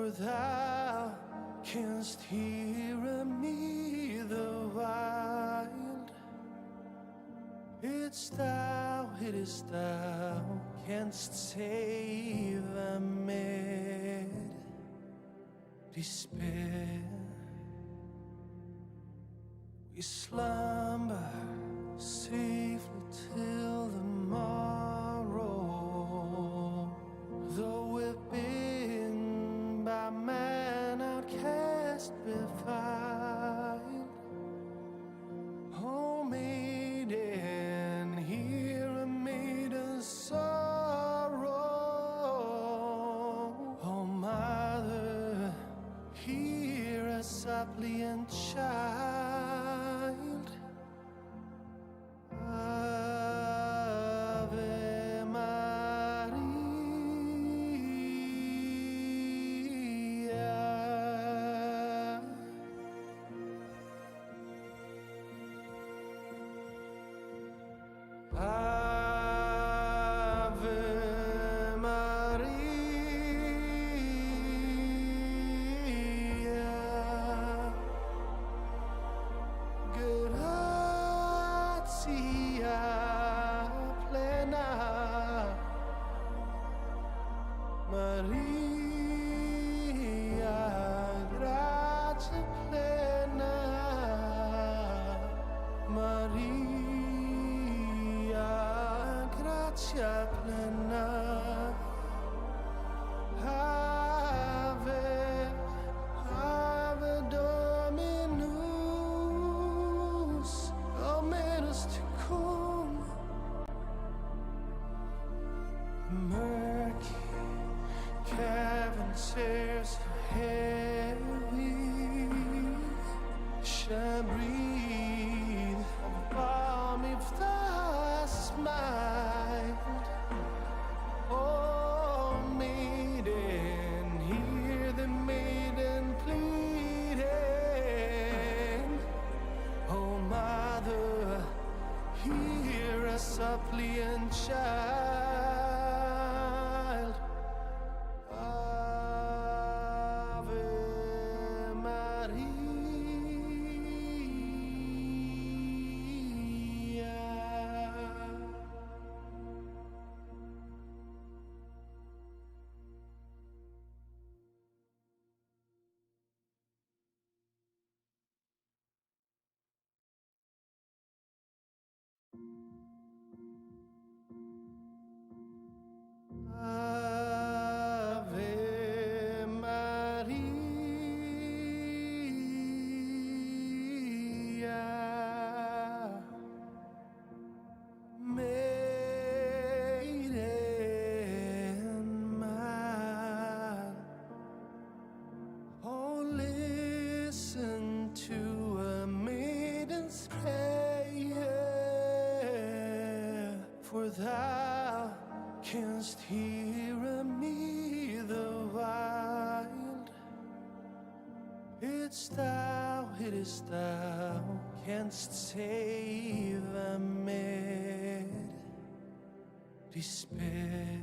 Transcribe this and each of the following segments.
for thou canst hear me the while. It is thou canst save amid despair. We slumber safely till the morrow, though we've been by man outcast, defiled. Oh, maiden, hear a maiden's sorrow. Oh, mother, hear a suppliant child. Ave Maria. Ave Maria. Gratia plena, Maria, gratia plena, Maria, gratia plena. Ave, Ave Dominus, Dominus tecum. Murky caverns airs heavy shall breathe of balm if thou hast smiled. Oh, maiden, hear the maiden pleading. Oh, mother, hear a suppliant child. Ave Maria. Ave Maria. Maiden mild, oh, listen to a maiden's prayer, for thou canst hear me the wild. It is thou canst save amid despair.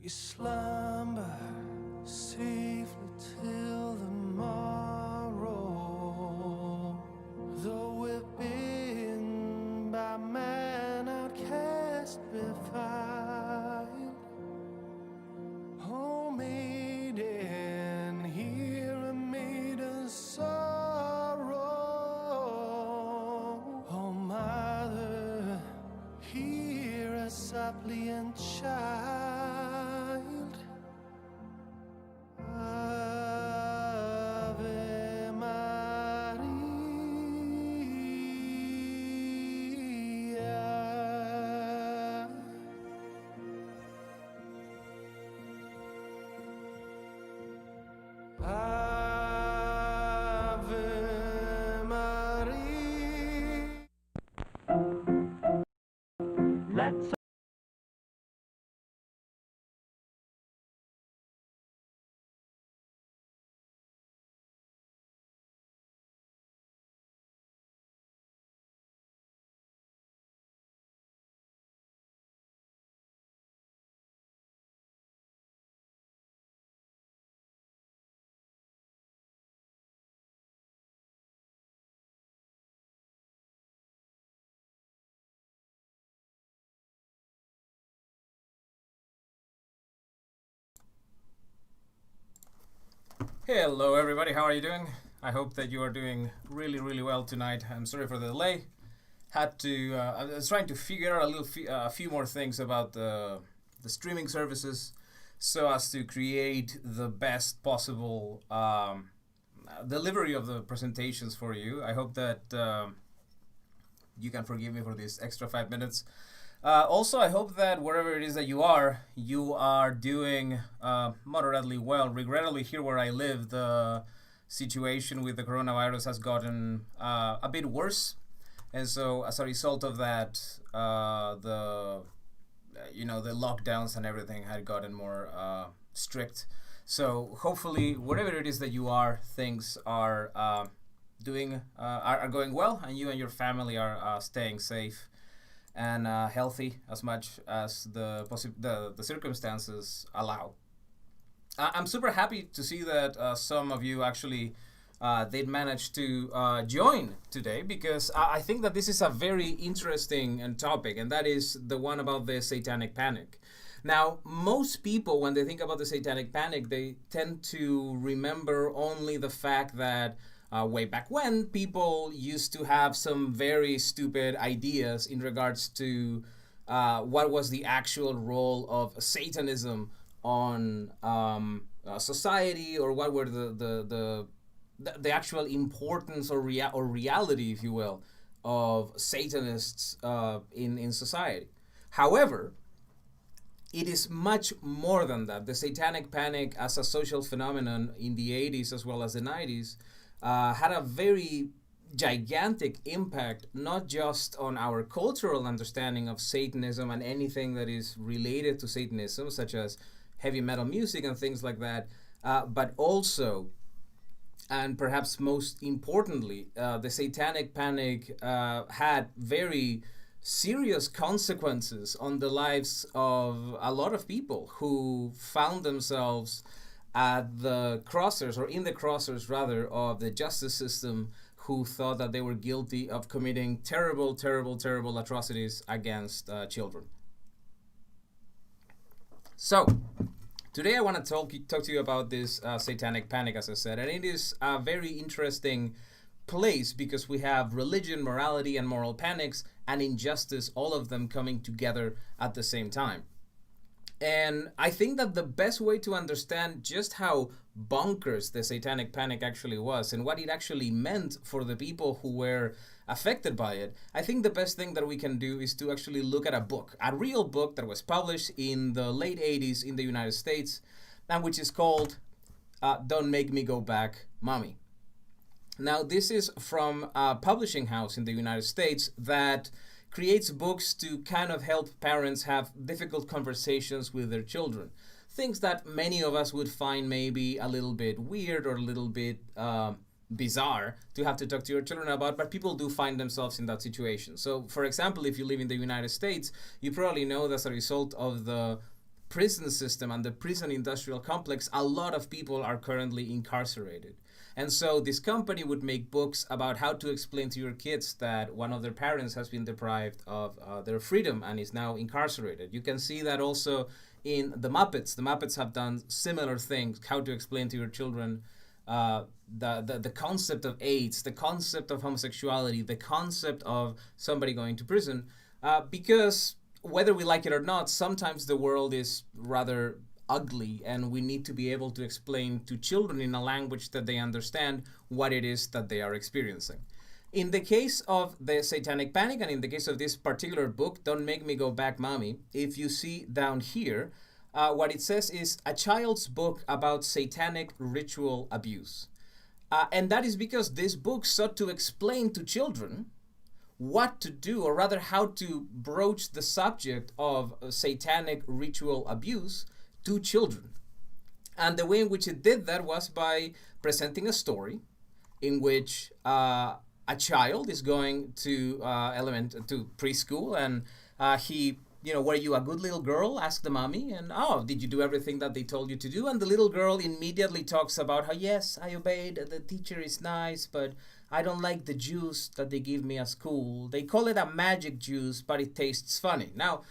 We slumber safely till the morrow, though we've been by man outcast, defiled. Oh, maiden, hear a maiden's sorrow. Oh, mother, hear a suppliant child. Ave Maria. Ave Maria. Let's Hello, everybody. How are you doing? I hope that you are doing really, really well tonight. I'm sorry for the delay. I was trying to figure out a few more things about the streaming services, so as to create the best possible delivery of the presentations for you. I hope that you can forgive me for this extra 5 minutes. Also, I hope that wherever it is that you are doing moderately well. Regrettably, here where I live, the situation with the coronavirus has gotten a bit worse, and so as a result of that, the lockdowns and everything had gotten more strict. So hopefully, wherever it is that you are, things are are going well, and you and your family are staying safe and healthy as much as the circumstances allow. I'm super happy to see that some of you actually did manage to join today, because I think that this is a very interesting topic, and that is the one about the Satanic Panic. Now, most people, when they think about the Satanic Panic, they tend to remember only the fact that way back when, people used to have some very stupid ideas in regards to what was the actual role of Satanism on society, or what were the actual importance or reality, if you will, of Satanists in society. However, it is much more than that. The Satanic Panic as a social phenomenon in the 80s as well as the 90s had a very gigantic impact, not just on our cultural understanding of Satanism and anything that is related to Satanism, such as heavy metal music and things like that, but also, and perhaps most importantly, the Satanic Panic had very serious consequences on the lives of a lot of people who found themselves at the crosshairs, or in the crosshairs rather, of the justice system, who thought that they were guilty of committing terrible, terrible, terrible atrocities against children. So, today I want to talk to you about this Satanic Panic, as I said, and it is a very interesting place because we have religion, morality, and moral panics, and injustice, all of them coming together at the same time. And I think that the best way to understand just how bonkers the Satanic Panic actually was and what it actually meant for the people who were affected by it, I think the best thing that we can do is to actually look at a real book that was published in the late 80s in the United States, and which is called Don't Make Me Go Back, Mommy. Now, this is from a publishing house in the United States that creates books to kind of help parents have difficult conversations with their children. Things that many of us would find maybe a little bit weird or a little bit bizarre to have to talk to your children about, but people do find themselves in that situation. So, for example, if you live in the United States, you probably know that as a result of the prison system and the prison industrial complex, a lot of people are currently incarcerated. And so this company would make books about how to explain to your kids that one of their parents has been deprived of their freedom and is now incarcerated. You can see that also in the Muppets. The Muppets have done similar things, how to explain to your children the concept of AIDS, the concept of homosexuality, the concept of somebody going to prison, because whether we like it or not, sometimes the world is rather ugly, and we need to be able to explain to children in a language that they understand what it is that they are experiencing. In the case of the Satanic Panic, and in the case of this particular book, Don't Make Me Go Back, Mommy, if you see down here, what it says is a child's book about satanic ritual abuse. And that is because this book sought to explain to children what to do, or rather how to broach the subject of satanic ritual abuse to children. And the way in which it did that was by presenting a story in which a child is going to preschool, and he, were you a good little girl? Asked the mommy. And, did you do everything that they told you to do? And the little girl immediately talks about how, yes, I obeyed, the teacher is nice, but I don't like the juice that they give me at school. They call it a magic juice, but it tastes funny. Now,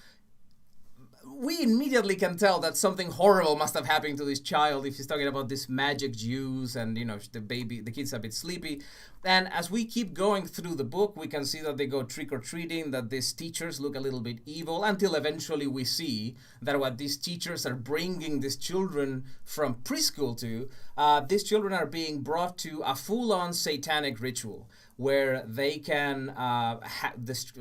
we immediately can tell that something horrible must have happened to this child if he's talking about this magic juice and, the kid's a bit sleepy. And as we keep going through the book, we can see that they go trick-or-treating, that these teachers look a little bit evil, until eventually we see that what these teachers are bringing these children from preschool to, these children are being brought to a full-on satanic ritual where they can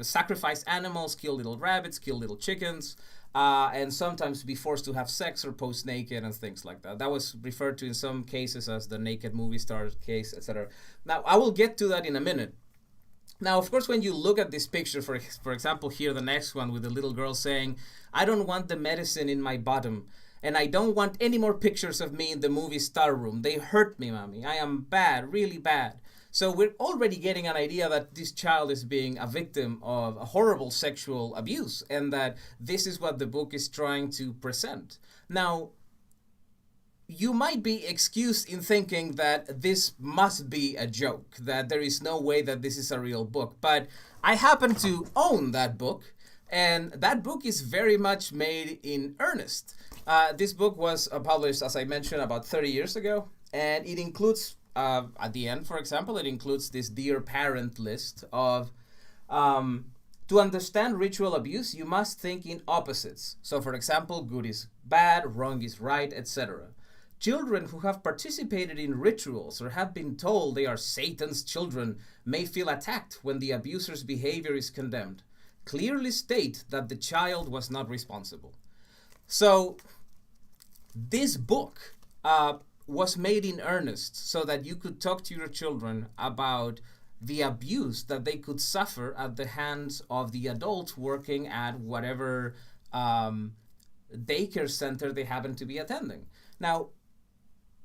sacrifice animals, kill little rabbits, kill little chickens, and sometimes be forced to have sex or pose naked and things like that. That was referred to in some cases as the naked movie star case, etc. Now, I will get to that in a minute. Now, of course, when you look at this picture, for example, here, the next one with the little girl saying, "I don't want the medicine in my bottom, and I don't want any more pictures of me in the movie star room. They hurt me, mommy. I am bad, really bad." So we're already getting an idea that this child is being a victim of a horrible sexual abuse, and that this is what the book is trying to present. Now, you might be excused in thinking that this must be a joke, that there is no way that this is a real book. But I happen to own that book, and that book is very much made in earnest. This book was published, as I mentioned, about 30 years ago, and it includes at the end, for example, it includes this dear parent list of, to understand ritual abuse, you must think in opposites. So, for example, good is bad, wrong is right, etc. Children who have participated in rituals or have been told they are Satan's children may feel attacked when the abuser's behavior is condemned. Clearly state that the child was not responsible. So, this book was made in earnest so that you could talk to your children about the abuse that they could suffer at the hands of the adults working at whatever daycare center they happen to be attending. Now,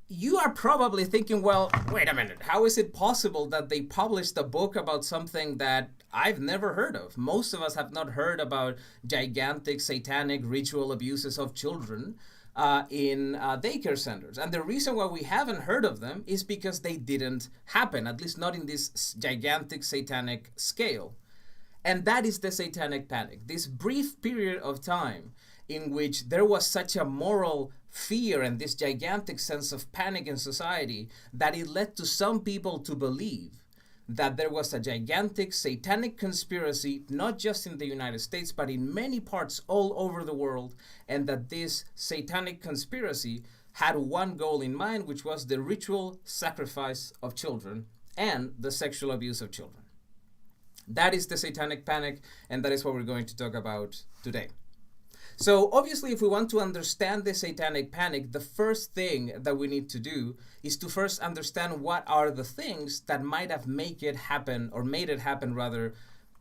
you are probably thinking, well, wait a minute, how is it possible that they published a book about something that I've never heard of? Most of us have not heard about gigantic satanic ritual abuses of children in daycare centers. And the reason why we haven't heard of them is because they didn't happen, at least not in this gigantic satanic scale. And that is the Satanic Panic, this brief period of time in which there was such a moral fear and this gigantic sense of panic in society that it led to some people to believe that there was a gigantic satanic conspiracy, not just in the United States, but in many parts all over the world, and that this satanic conspiracy had one goal in mind, which was the ritual sacrifice of children and the sexual abuse of children. That is the Satanic Panic, and that is what we're going to talk about today. So obviously, if we want to understand the Satanic Panic, the first thing that we need to do is to first understand what are the things that might have made it happen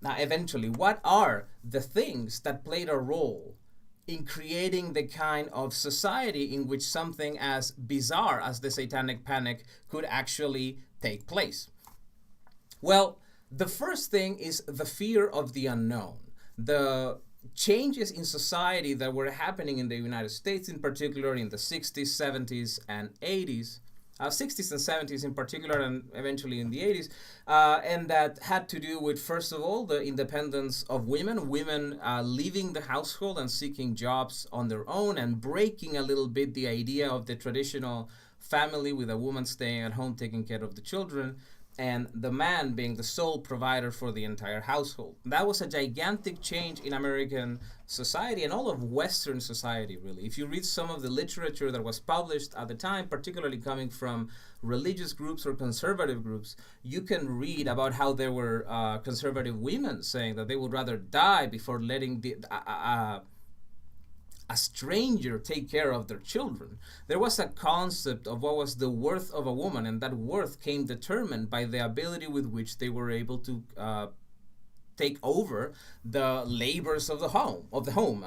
eventually. What are the things that played a role in creating the kind of society in which something as bizarre as the Satanic Panic could actually take place? Well, the first thing is the fear of the unknown. The changes in society that were happening in the United States, in particular in the 60s, 70s, and 80s, 60s and 70s in particular, and eventually in the 80s, and that had to do with, first of all, the independence of women leaving the household and seeking jobs on their own, and breaking a little bit the idea of the traditional family with a woman staying at home taking care of the children, and the man being the sole provider for the entire household. That was a gigantic change in American society and all of Western society, really. If you read some of the literature that was published at the time, particularly coming from religious groups or conservative groups, you can read about how there were conservative women saying that they would rather die before letting a stranger take care of their children. There was a concept of what was the worth of a woman, and that worth came determined by the ability with which they were able to take over the labors of the home.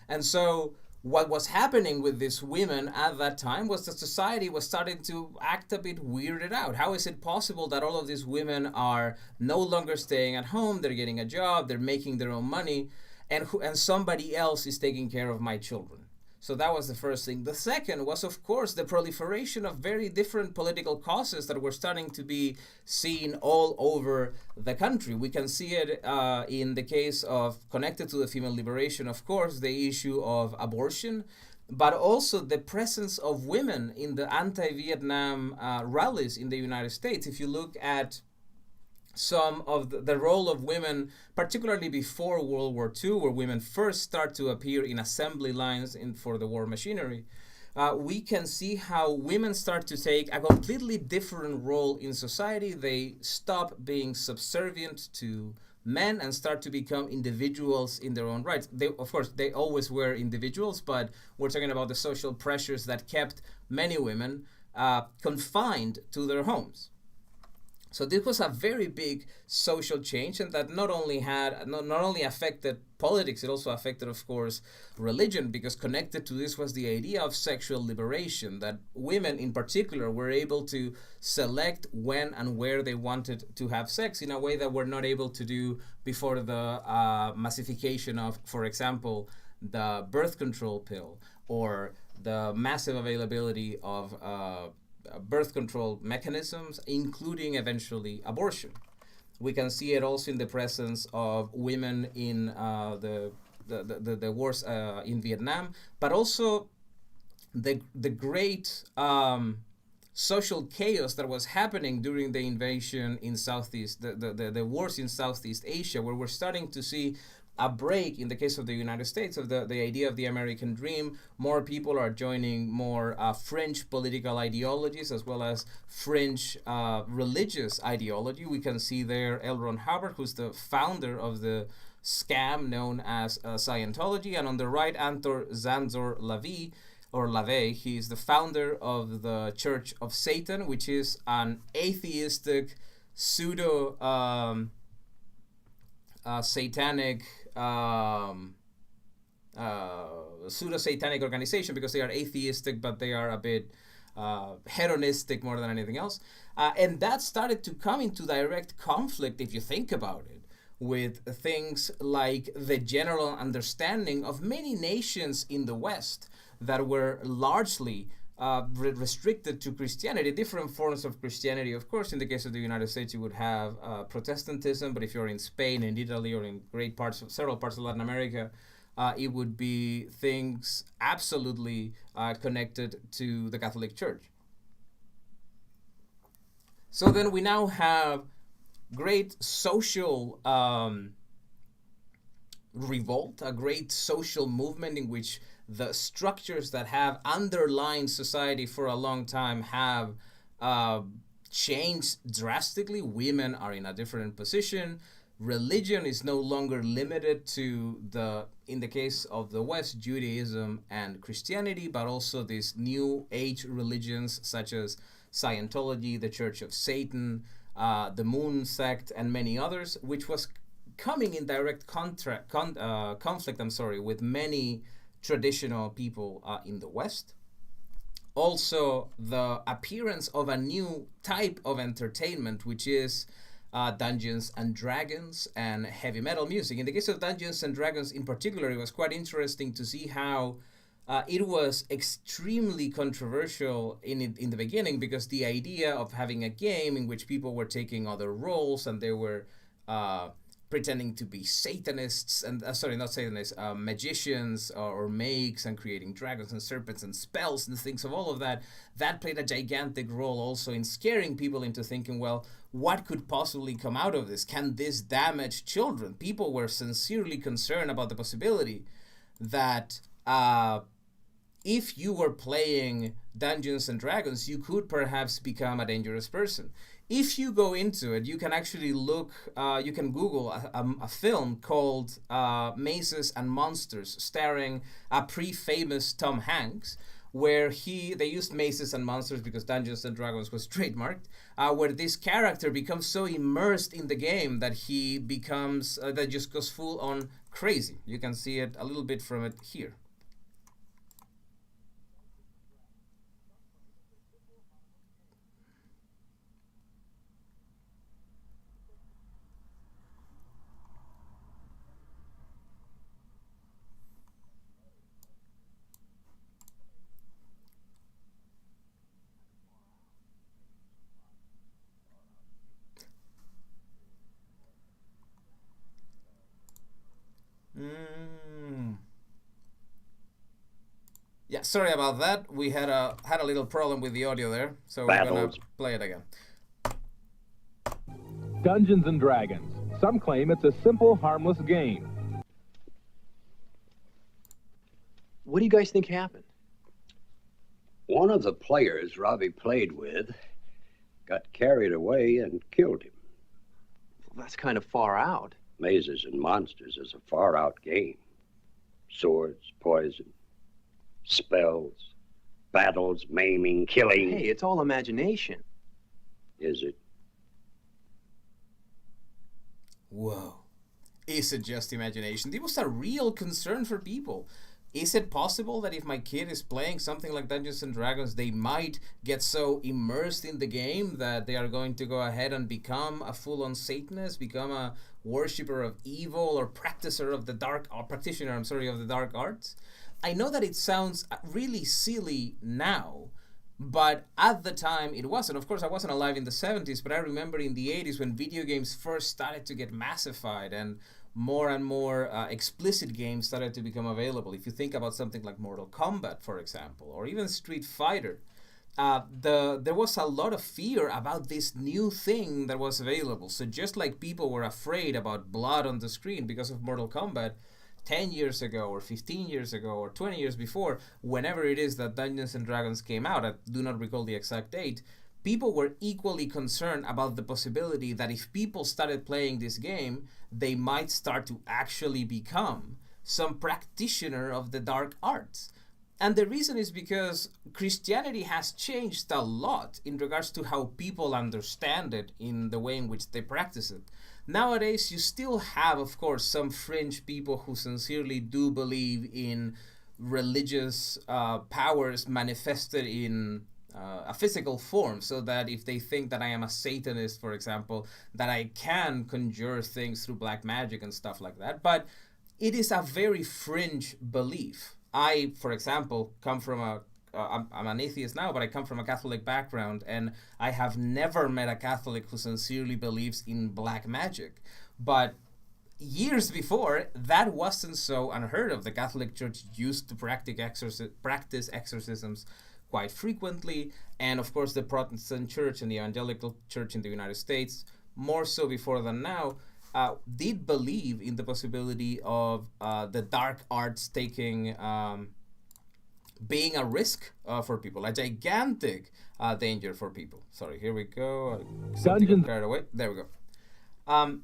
And so what was happening with these women at that time was that society was starting to act a bit weirded out. How is it possible that all of these women are no longer staying at home, they're getting a job, they're making their own money, and somebody else is taking care of my children? So that was the first thing. The second was, of course, the proliferation of very different political causes that were starting to be seen all over the country. We can see it in the case of, connected to the female liberation, of course, the issue of abortion, but also the presence of women in the anti-Vietnam rallies in the United States. If you look at some of the role of women, particularly before World War II, where women first start to appear in assembly lines for the war machinery, we can see how women start to take a completely different role in society. They stop being subservient to men and start to become individuals in their own rights. They, of course, they always were individuals, but we're talking about the social pressures that kept many women confined to their homes. So this was a very big social change, and that not only affected politics, it also affected, of course, religion, because connected to this was the idea of sexual liberation, that women in particular were able to select when and where they wanted to have sex in a way that we're not able to do before the massification of, for example, the birth control pill, or the massive availability of birth control mechanisms, including eventually abortion. We can see it also in the presence of women in the wars in Vietnam, but also the great social chaos that was happening during the invasion in Southeast, the wars in Southeast Asia, where we're starting to see a break, in the case of the United States, of the idea of the American dream. More people are joining more fringe political ideologies, as well as fringe religious ideology. We can see there L. Ron Hubbard, who's the founder of the scam known as Scientology, and on the right, Anton Zanzor LaVey, or LaVey. He is the founder of the Church of Satan, which is an atheistic pseudo satanic pseudo-satanic organization, because they are atheistic, but they are a bit hedonistic more than anything else. And that started to come into direct conflict, if you think about it, with things like the general understanding of many nations in the West that were largely restricted to Christianity, different forms of Christianity. Of course, in the case of the United States, you would have Protestantism, but if you're in Spain and Italy, or in several parts of Latin America, it would be things absolutely connected to the Catholic Church. So then we now have great social revolt, a great social movement in which the structures that have underlined society for a long time have changed drastically. Women are in a different position. Religion is no longer limited to in the case of the West, Judaism and Christianity, but also these new age religions such as Scientology, the Church of Satan, the Moon sect, and many others, which was coming in direct conflict, with many traditional people in the West. Also, the appearance of a new type of entertainment, which is Dungeons and Dragons and heavy metal music. In the case of Dungeons and Dragons in particular, it was quite interesting to see how it was extremely controversial in the beginning, because the idea of having a game in which people were taking other roles and they were pretending to be Satanists, and magicians or mages, and creating dragons and serpents and spells and things of all of that, that played a gigantic role also in scaring people into thinking, well, what could possibly come out of this? Can this damage children? People were sincerely concerned about the possibility that if you were playing Dungeons and Dragons, you could perhaps become a dangerous person. If you go into it, you can actually look, you can Google a film called Mazes and Monsters, starring a pre-famous Tom Hanks, where they used Mazes and Monsters because Dungeons and Dragons was trademarked, where this character becomes so immersed in the game that he becomes, that just goes full on crazy. You can see it a little bit from it here. Yeah, sorry about that. We had a little problem with the audio there, so we're gonna Battles. play it again. Dungeons and Dragons. Some claim it's a simple, harmless game. What do you guys think happened? One of the players Robbie played with got carried away and killed him. Well, that's kind of far out. Mazes and Monsters is a far-out game. Swords, poison, spells, battles, maiming, killing. Hey, it's all imagination. Is it? Whoa. Is it just imagination? This was a real concern for people. Is it possible that if my kid is playing something like Dungeons and Dragons, they might get so immersed in the game that they are going to go ahead and become a full-on Satanist, become a worshipper of evil or practitioner of the dark of the dark arts? I know that it sounds really silly now, but at the time it wasn't. Of course, I wasn't alive in the 70s, but I remember in the 80s when video games first started to get massified and more explicit games started to become available. If you think about something like Mortal Kombat, for example, or even Street Fighter, there was a lot of fear about this new thing that was available. So just like people were afraid about blood on the screen because of Mortal Kombat 10 years ago or 15 years ago or 20 years before, whenever it is that Dungeons and Dragons came out, I do not recall the exact date, people were equally concerned about the possibility that if people started playing this game, they might start to actually become some practitioner of the dark arts. And the reason is because Christianity has changed a lot in regards to how people understand it in the way in which they practice it. Nowadays, you still have, of course, some fringe people who sincerely do believe in religious powers manifested in a physical form, so that if they think that I am a Satanist, for example, that I can conjure things through black magic and stuff like that. But it is a very fringe belief. I, for example, come from I'm an atheist now, but I come from a Catholic background, and I have never met a Catholic who sincerely believes in black magic. But years before, that wasn't so unheard of. The Catholic Church used to practice exorcisms quite frequently, and of course the Protestant Church and the Evangelical Church in the United States, more so before than now, did believe in the possibility of the dark arts being a risk for people, a gigantic danger for people. Sorry, here we go. Something carried away. There we go. And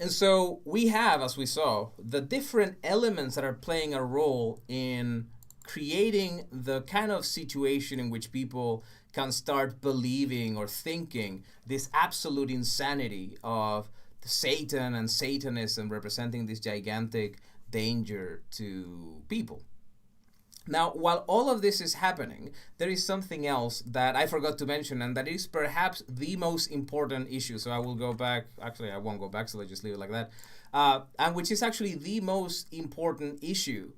so we have, as we saw, the different elements that are playing a role in creating the kind of situation in which people can start believing or thinking this absolute insanity of Satan and Satanism representing this gigantic danger to people. Now, while all of this is happening, there is something else that I forgot to mention, and that is perhaps the most important issue. So I will go back. Actually, I won't go back, so let's just leave it like that. And which is actually the most important issue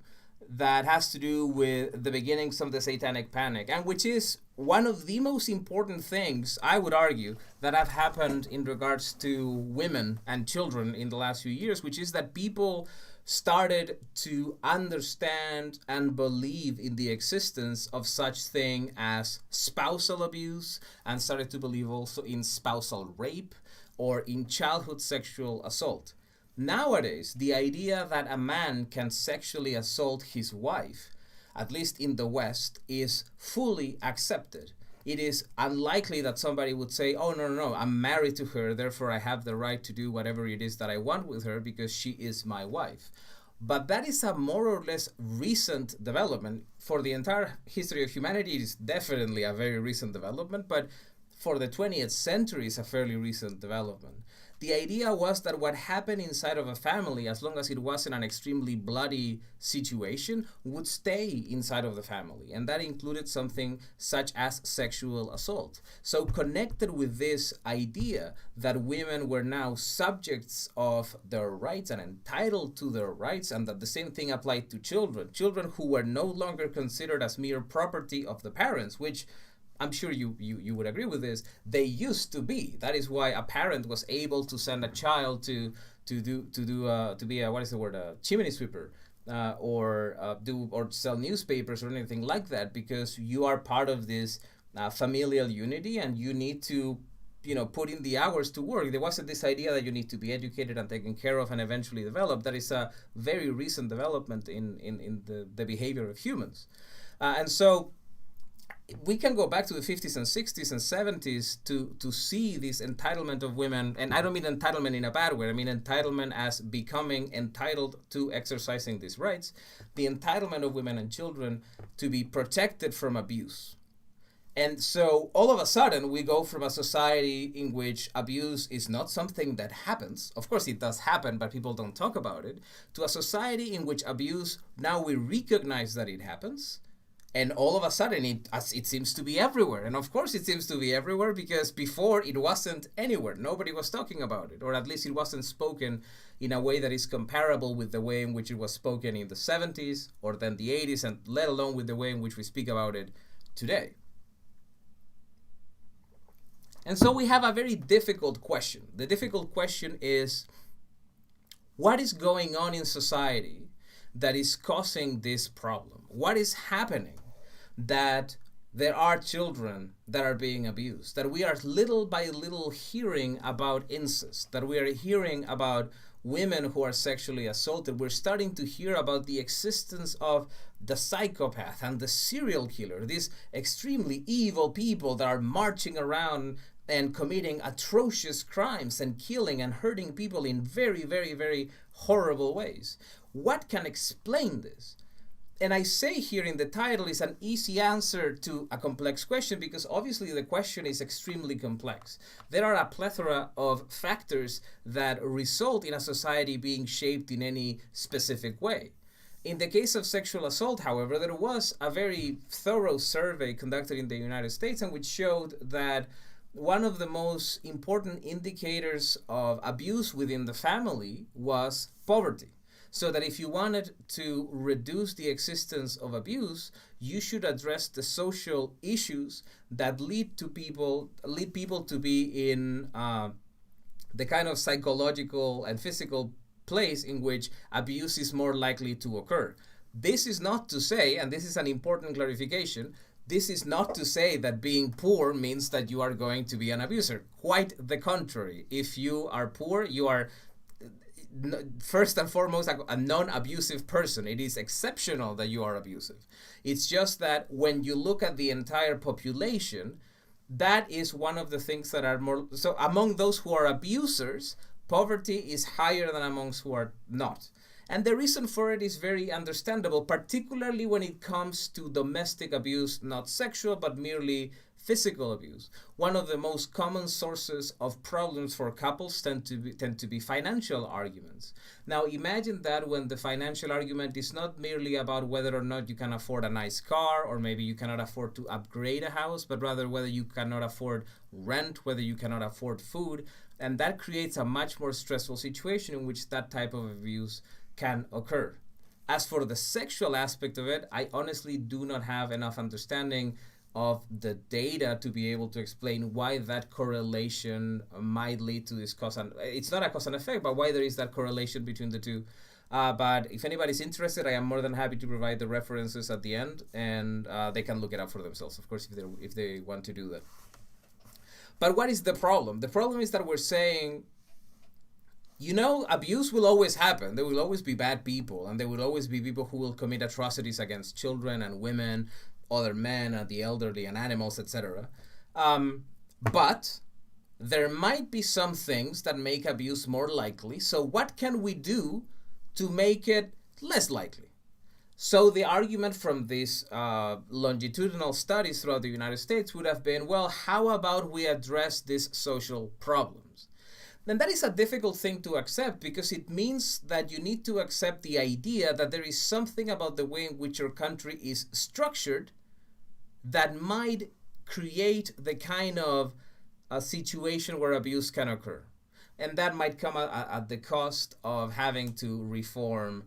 that has to do with the beginnings of the Satanic Panic, and which is one of the most important things, I would argue, that have happened in regards to women and children in the last few years, which is that people started to understand and believe in the existence of such thing as spousal abuse, and started to believe also in spousal rape or in childhood sexual assault. Nowadays, the idea that a man can sexually assault his wife, at least in the West, is fully accepted. It is unlikely that somebody would say, oh, no, I'm married to her, therefore I have the right to do whatever it is that I want with her because she is my wife. But that is a more or less recent development. For the entire history of humanity, it is definitely a very recent development, but for the 20th century, it's a fairly recent development. The idea was that what happened inside of a family, as long as it wasn't an extremely bloody situation, would stay inside of the family. And that included something such as sexual assault. So connected with this idea that women were now subjects of their rights and entitled to their rights, and that the same thing applied to children who were no longer considered as mere property of the parents, which I'm sure you would agree with this, they used to be. That is why a parent was able to send a child to be a chimney sweeper, or sell newspapers or anything like that, because you are part of this familial unity, and you need to put in the hours to work. There wasn't this idea that you need to be educated and taken care of and eventually develop. That is a very recent development in the behavior of humans. And so we can go back to the 50s and 60s and 70s to see this entitlement of women. And I don't mean entitlement in a bad way. I mean entitlement as becoming entitled to exercising these rights. The entitlement of women and children to be protected from abuse. And so all of a sudden we go from a society in which abuse is not something that happens. Of course it does happen, but people don't talk about it. To a society in which abuse, now we recognize that it happens. And all of a sudden it seems to be everywhere. And of course it seems to be everywhere because before it wasn't anywhere. Nobody was talking about it, or at least it wasn't spoken in a way that is comparable with the way in which it was spoken in the 70s or then the 80s, and let alone with the way in which we speak about it today. And so we have a very difficult question. The difficult question is, what is going on in society that is causing this problem? What is happening that there are children that are being abused, that we are little by little hearing about incest, that we are hearing about women who are sexually assaulted? We're starting to hear about the existence of the psychopath and the serial killer, these extremely evil people that are marching around and committing atrocious crimes and killing and hurting people in very, very, very horrible ways. What can explain this? And I say here in the title is an easy answer to a complex question, because obviously the question is extremely complex. There are a plethora of factors that result in a society being shaped in any specific way. In the case of sexual assault, however, there was a very thorough survey conducted in the United States, and which showed that one of the most important indicators of abuse within the family was poverty. So that if you wanted to reduce the existence of abuse, you should address the social issues that lead people to be in the kind of psychological and physical place in which abuse is more likely to occur. This is not to say, and this is an important clarification, this is not to say that being poor means that you are going to be an abuser. Quite the contrary. If you are poor, you are first and foremost a non-abusive person. It is exceptional that you are abusive. It's just that when you look at the entire population, that is one of the things that are more... So among those who are abusers, poverty is higher than amongst who are not. And the reason for it is very understandable, particularly when it comes to domestic abuse, not sexual, but merely physical abuse. One of the most common sources of problems for couples tend to be financial arguments. Now imagine that when the financial argument is not merely about whether or not you can afford a nice car, or maybe you cannot afford to upgrade a house, but rather whether you cannot afford rent, whether you cannot afford food. And that creates a much more stressful situation in which that type of abuse can occur. As for the sexual aspect of it, I honestly do not have enough understanding of the data to be able to explain why that correlation might lead to this cause and it's not a cause and effect, but why there is that correlation between the two. But if anybody's interested, I am more than happy to provide the references at the end, and they can look it up for themselves, of course, if they want to do that. But what is the problem? The problem is that we're saying, abuse will always happen. There will always be bad people, and there will always be people who will commit atrocities against children and women, other men, and the elderly, and animals, etc. But there might be some things that make abuse more likely. So what can we do to make it less likely? So the argument from these longitudinal studies throughout the United States would have been, well, how about we address these social problems? Then that is a difficult thing to accept, because it means that you need to accept the idea that there is something about the way in which your country is structured that might create the kind of a situation where abuse can occur. And that might come at the cost of having to reform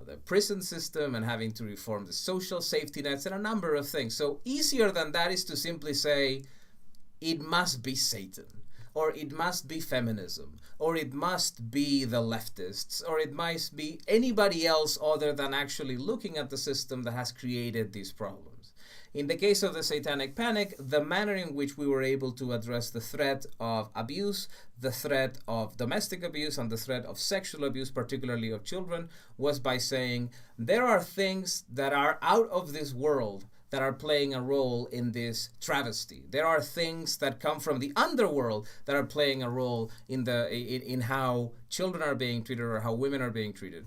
the prison system and having to reform the social safety nets and a number of things. So easier than that is to simply say, it must be Satan. or it must be feminism, or it must be the leftists, or it must be anybody else other than actually looking at the system that has created these problems. In the case of the Satanic Panic, the manner in which we were able to address the threat of abuse, the threat of domestic abuse, and the threat of sexual abuse, particularly of children, was by saying there are things that are out of this world that are playing a role in this travesty. There are things that come from the underworld that are playing a role in how children are being treated or how women are being treated.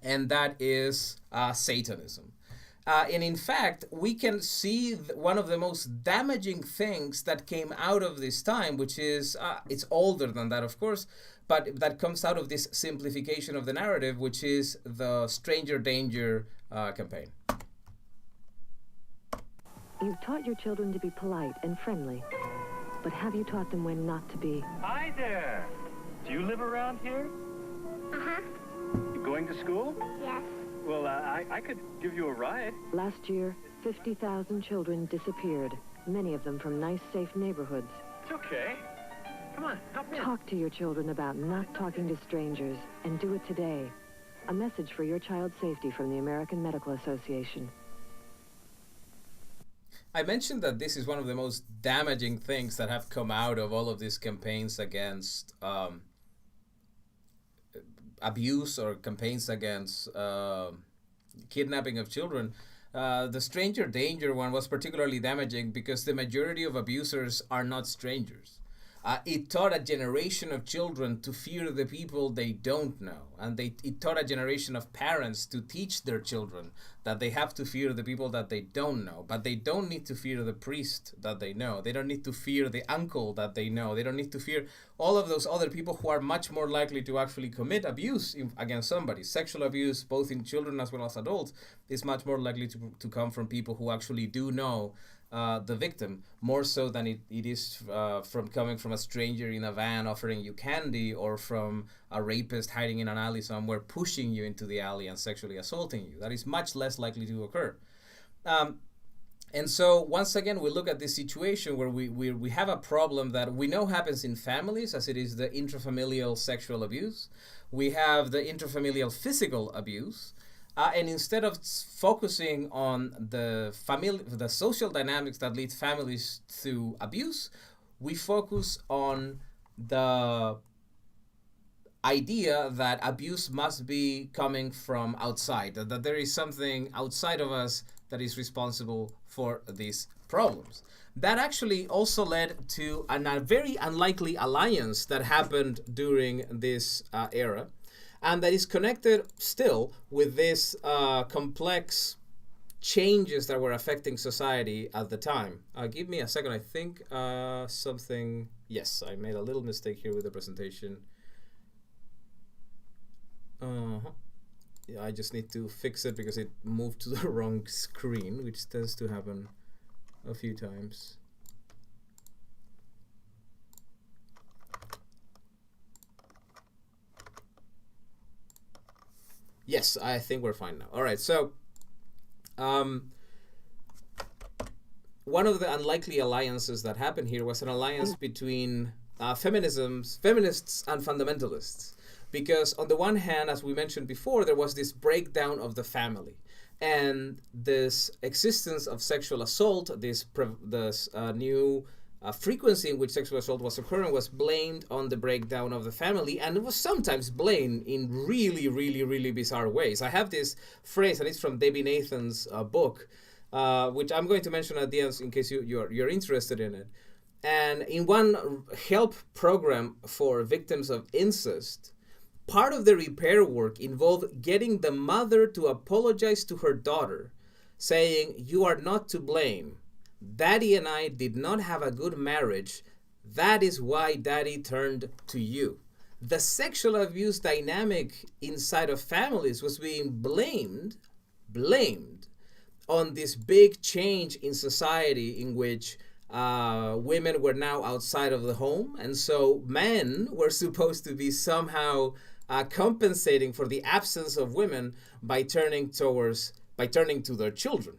And that is Satanism. And in fact, we can see one of the most damaging things that came out of this time, which is, it's older than that, of course, but that comes out of this simplification of the narrative, which is the Stranger Danger campaign. You've taught your children to be polite and friendly, but have you taught them when not to be? Hi there. Do you live around here? Uh-huh. You going to school? Yes. Well, I could give you a ride. Last year, 50,000 children disappeared, many of them from nice, safe neighborhoods. It's okay. Come on, help me. Talk to your children about not talking to strangers, and do it today. A message for your child's safety from the American Medical Association. I mentioned that this is one of the most damaging things that have come out of all of these campaigns against abuse or campaigns against kidnapping of children. The Stranger Danger one was particularly damaging because the majority of abusers are not strangers. It taught a generation of children to fear the people they don't know. And it taught a generation of parents to teach their children that they have to fear the people that they don't know. But they don't need to fear the priest that they know. They don't need to fear the uncle that they know. They don't need to fear all of those other people who are much more likely to actually commit abuse against somebody. Sexual abuse, both in children as well as adults, is much more likely to come from people who actually do know the victim, more so than it is from coming from a stranger in a van offering you candy, or from a rapist hiding in an alley somewhere pushing you into the alley and sexually assaulting you. That is much less likely to occur. And so once again, we look at this situation where we have a problem that we know happens in families, as it is the intrafamilial sexual abuse. We have the intrafamilial physical abuse. And instead of focusing on the social dynamics that lead families to abuse, we focus on the idea that abuse must be coming from outside, that there is something outside of us that is responsible for these problems. That actually also led to a very unlikely alliance that happened during this era. And that is connected still with these complex changes that were affecting society at the time. Give me a second. I think something... Yes, I made a little mistake here with the presentation. Yeah, I just need to fix it because it moved to the wrong screen, which tends to happen a few times. Yes, I think we're fine now. All right, so one of the unlikely alliances that happened here was an alliance between feminists and fundamentalists. Because on the one hand, as we mentioned before, there was this breakdown of the family. And this existence of sexual assault, this new frequency in which sexual assault was occurring, was blamed on the breakdown of the family, and it was sometimes blamed in really, really, really bizarre ways. I have this phrase, and it's from Debbie Nathan's book, which I'm going to mention at the end in case you're interested in it. And in one help program for victims of incest, part of the repair work involved getting the mother to apologize to her daughter, saying, "You are not to blame. Daddy and I did not have a good marriage. That is why Daddy turned to you." The sexual abuse dynamic inside of families was being blamed on this big change in society in which women were now outside of the home. And so men were supposed to be somehow compensating for the absence of women by turning to their children.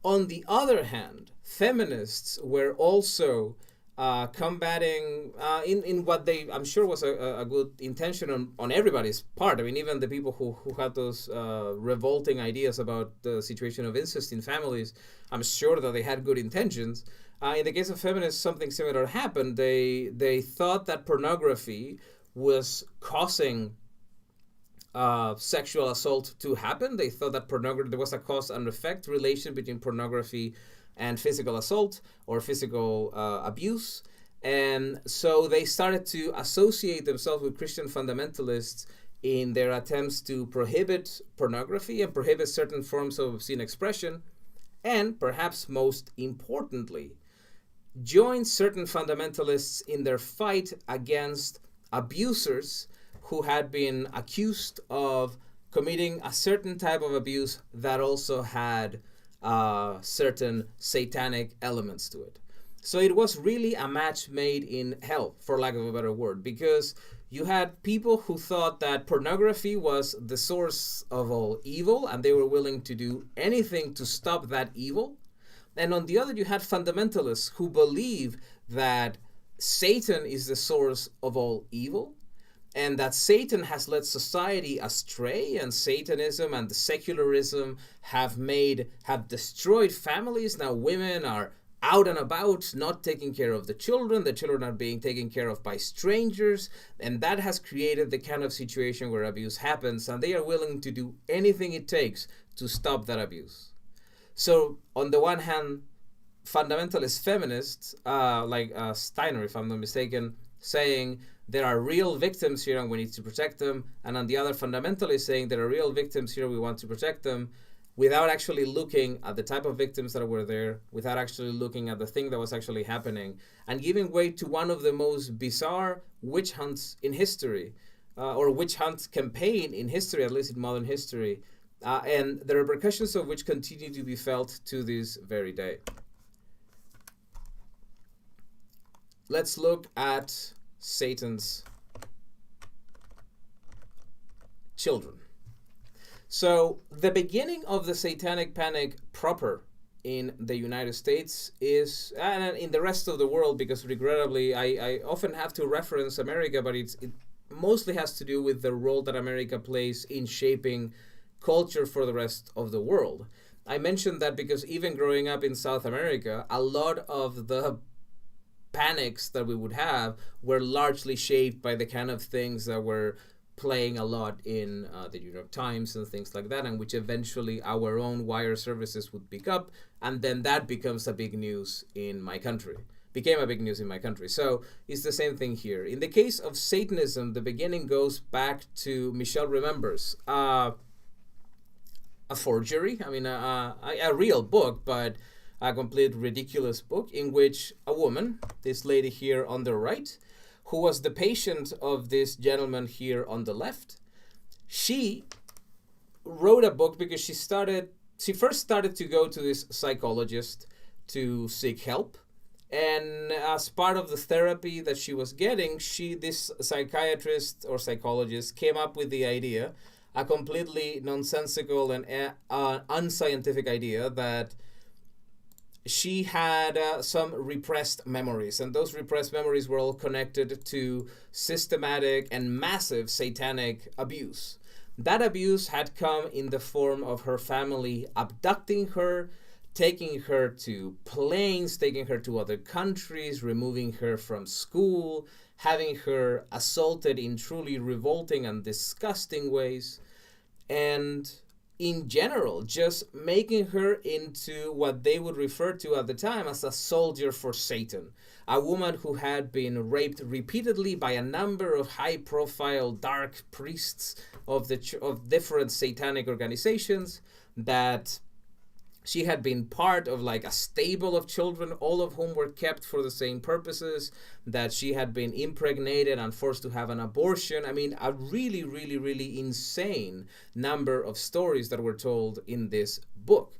On the other hand, feminists were also combating in what they, I'm sure, was a good intention on everybody's part. I mean, even the people who had those revolting ideas about the situation of incest in families, I'm sure that they had good intentions. In the case of feminists, something similar happened. They thought that pornography was causing sexual assault to happen. They thought that there was a cause and effect relation between pornography and physical assault or physical abuse. And so they started to associate themselves with Christian fundamentalists in their attempts to prohibit pornography and prohibit certain forms of obscene expression, and perhaps most importantly, join certain fundamentalists in their fight against abusers who had been accused of committing a certain type of abuse that also had certain satanic elements to it. So it was really a match made in hell, for lack of a better word, because you had people who thought that pornography was the source of all evil, and they were willing to do anything to stop that evil. And on the other, you had fundamentalists who believe that Satan is the source of all evil, and that Satan has led society astray, and Satanism and the secularism have destroyed families. Now women are out and about, not taking care of the children are being taken care of by strangers, and that has created the kind of situation where abuse happens, and they are willing to do anything it takes to stop that abuse. So on the one hand, fundamentalist feminists, like Steiner, if I'm not mistaken, saying there are real victims here and we need to protect them, and on the other, fundamentalists saying there are real victims here, we want to protect them, without actually looking at the type of victims that were there, without actually looking at the thing that was actually happening, and giving way to one of the most bizarre witch hunts in history, or witch hunt campaign in history, at least in modern history, and the repercussions of which continue to be felt to this very day. Let's look at Satan's children. So the beginning of the Satanic Panic proper in the United States is, and in the rest of the world, because regrettably I often have to reference America, but it mostly has to do with the role that America plays in shaping culture for the rest of the world. I mentioned that because even growing up in South America, a lot of the panics that we would have were largely shaped by the kind of things that were playing a lot in the New York Times and things like that, and which eventually our own wire services would pick up, and then that becomes a big news in my country. Became a big news in my country. So it's the same thing here. In the case of Satanism, the beginning goes back to, Michelle remembers, a forgery. I mean, a real book, but a complete ridiculous book in which a woman, this lady here on the right, who was the patient of this gentleman here on the left, she wrote a book because she first started to go to this psychologist to seek help. And as part of the therapy that she was getting, this psychiatrist or psychologist came up with the idea, a completely nonsensical and unscientific idea, that she had some repressed memories, and those repressed memories were all connected to systematic and massive satanic abuse. That abuse had come in the form of her family abducting her, taking her to planes, taking her to other countries, removing her from school, having her assaulted in truly revolting and disgusting ways, and in general, just making her into what they would refer to at the time as a soldier for Satan. A woman who had been raped repeatedly by a number of high-profile dark priests of different satanic organizations, that she had been part of like a stable of children, all of whom were kept for the same purposes, that she had been impregnated and forced to have an abortion. I mean, a really, really, really insane number of stories that were told in this book.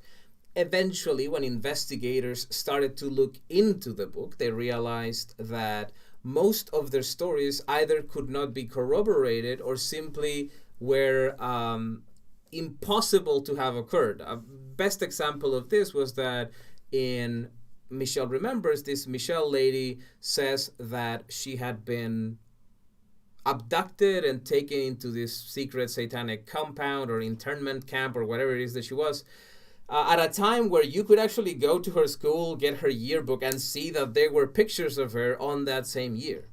Eventually, when investigators started to look into the book, they realized that most of their stories either could not be corroborated or simply were impossible to have occurred. A best example of this was that in Michelle remembers, this Michelle lady says that she had been abducted and taken into this secret satanic compound or internment camp or whatever it is that she was, at a time where you could actually go to her school, get her yearbook, and see that there were pictures of her on that same year.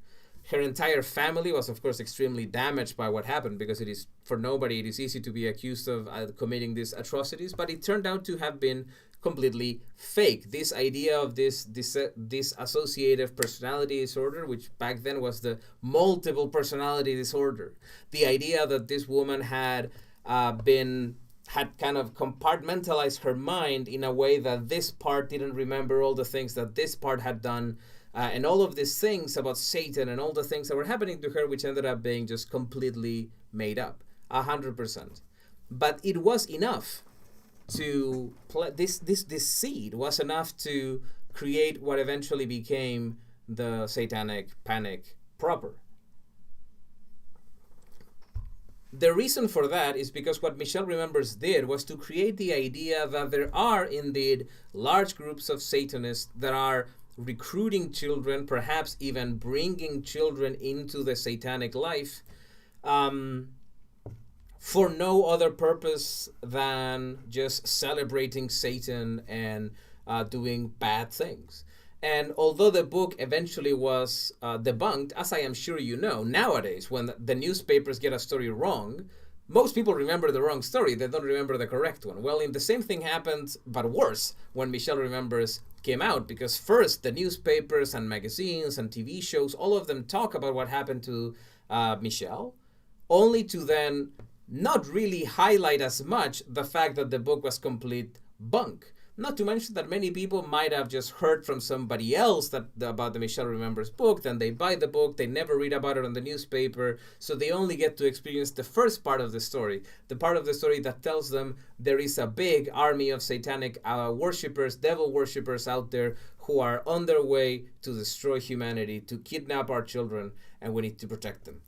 Her entire family was, of course, extremely damaged by what happened, because it is, for nobody, it is easy to be accused of committing these atrocities, but it turned out to have been completely fake. This idea of this dissociative personality disorder, which back then was the multiple personality disorder, the idea that this woman had kind of compartmentalized her mind in a way that this part didn't remember all the things that this part had done, and all of these things about Satan and all the things that were happening to her, which ended up being just completely made up, 100%. But it was enough to this seed was enough to create what eventually became the Satanic Panic proper. The reason for that is because what Michelle Remembers did was to create the idea that there are indeed large groups of Satanists that are recruiting children, perhaps even bringing children into the satanic life, for no other purpose than just celebrating Satan and doing bad things. And although the book eventually was debunked, as I am sure you know, nowadays when the newspapers get a story wrong, most people remember the wrong story. They don't remember the correct one. Well, the same thing happened, but worse, when Michelle Remembers came out, because first the newspapers and magazines and TV shows, all of them talk about what happened to Michelle, only to then not really highlight as much the fact that the book was complete bunk. Not to mention that many people might have just heard from somebody else about the Michelle Remembers book, then they buy the book, they never read about it on the newspaper, so they only get to experience the first part of the story, the part of the story that tells them there is a big army of satanic worshippers, devil worshippers out there who are on their way to destroy humanity, to kidnap our children, and we need to protect them.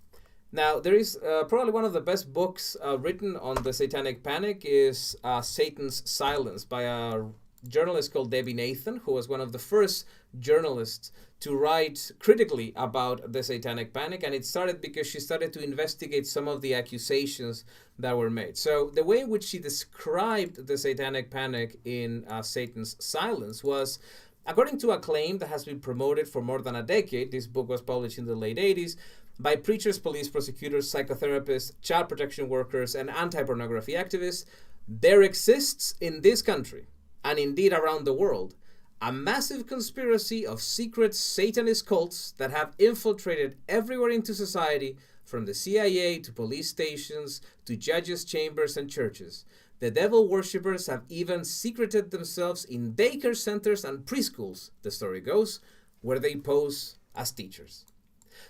Now, there is probably one of the best books written on the Satanic Panic is Satan's Silence by a journalist called Debbie Nathan, who was one of the first journalists to write critically about the Satanic Panic. And it started because she started to investigate some of the accusations that were made. So the way in which she described the Satanic Panic in Satan's Silence was, according to a claim that has been promoted for more than a decade, this book was published in the late 80s, by preachers, police, prosecutors, psychotherapists, child protection workers, and anti-pornography activists, there exists in this country, and indeed around the world, a massive conspiracy of secret Satanist cults that have infiltrated everywhere into society, from the CIA to police stations to judges' chambers and churches. The devil worshippers have even secreted themselves in daycare centers and preschools, the story goes, where they pose as teachers.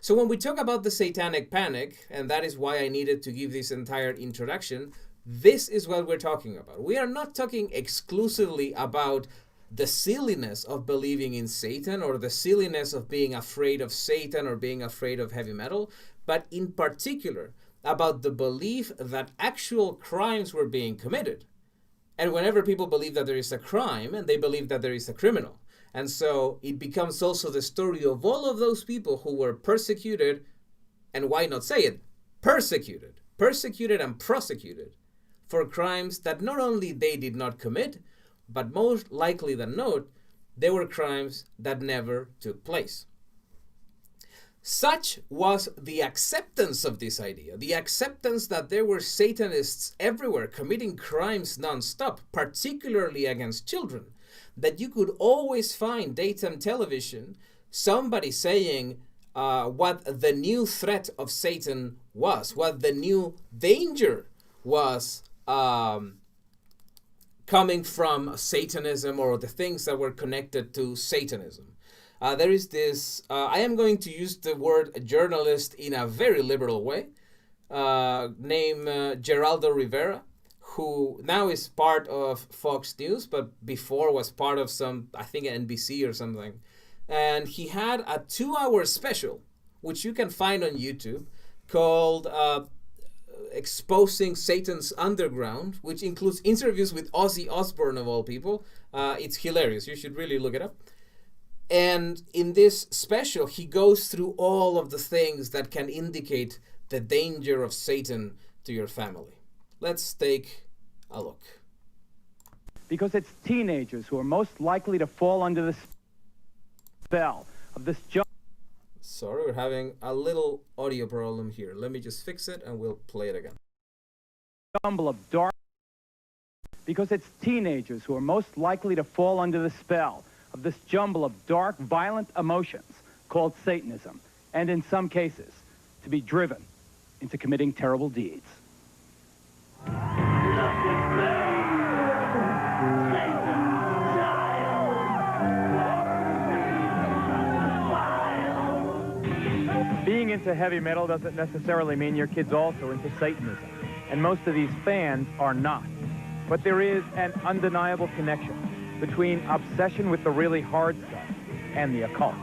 So when we talk about the Satanic Panic, and that is why I needed to give this entire introduction, this is what we're talking about. We are not talking exclusively about the silliness of believing in Satan or the silliness of being afraid of Satan or being afraid of heavy metal, but in particular about the belief that actual crimes were being committed. And whenever people believe that there is a crime, and they believe that there is a criminal. And so it becomes also the story of all of those people who were persecuted, and why not say it, persecuted and prosecuted for crimes that not only they did not commit, but most likely than not, they were crimes that never took place. Such was the acceptance of this idea, the acceptance that there were Satanists everywhere committing crimes non-stop, particularly against children, that you could always find daytime television, somebody saying what the new threat of Satan was, what the new danger was coming from Satanism or the things that were connected to Satanism. There is this, I am going to use the word journalist in a very liberal way, named Geraldo Rivera, who now is part of Fox News, but before was part of some, I think, NBC or something. And he had a 2-hour special, which you can find on YouTube, called Exposing Satan's Underground, which includes interviews with Ozzy Osbourne, of all people. It's hilarious. You should really look it up. And in this special, he goes through all of the things that can indicate the danger of Satan to your family. Let's take a look. Because it's teenagers who are most likely to fall under the spell of this Sorry, we're having a little audio problem here. Let me just fix it and we'll play it again. jumble of dark. Because it's teenagers who are most likely to fall under the spell of this jumble of dark, violent emotions called Satanism, and in some cases, to be driven into committing terrible deeds. Being into heavy metal doesn't necessarily mean your kid's also into Satanism, and most of these fans are not. But there is an undeniable connection between obsession with the really hard stuff and the occult.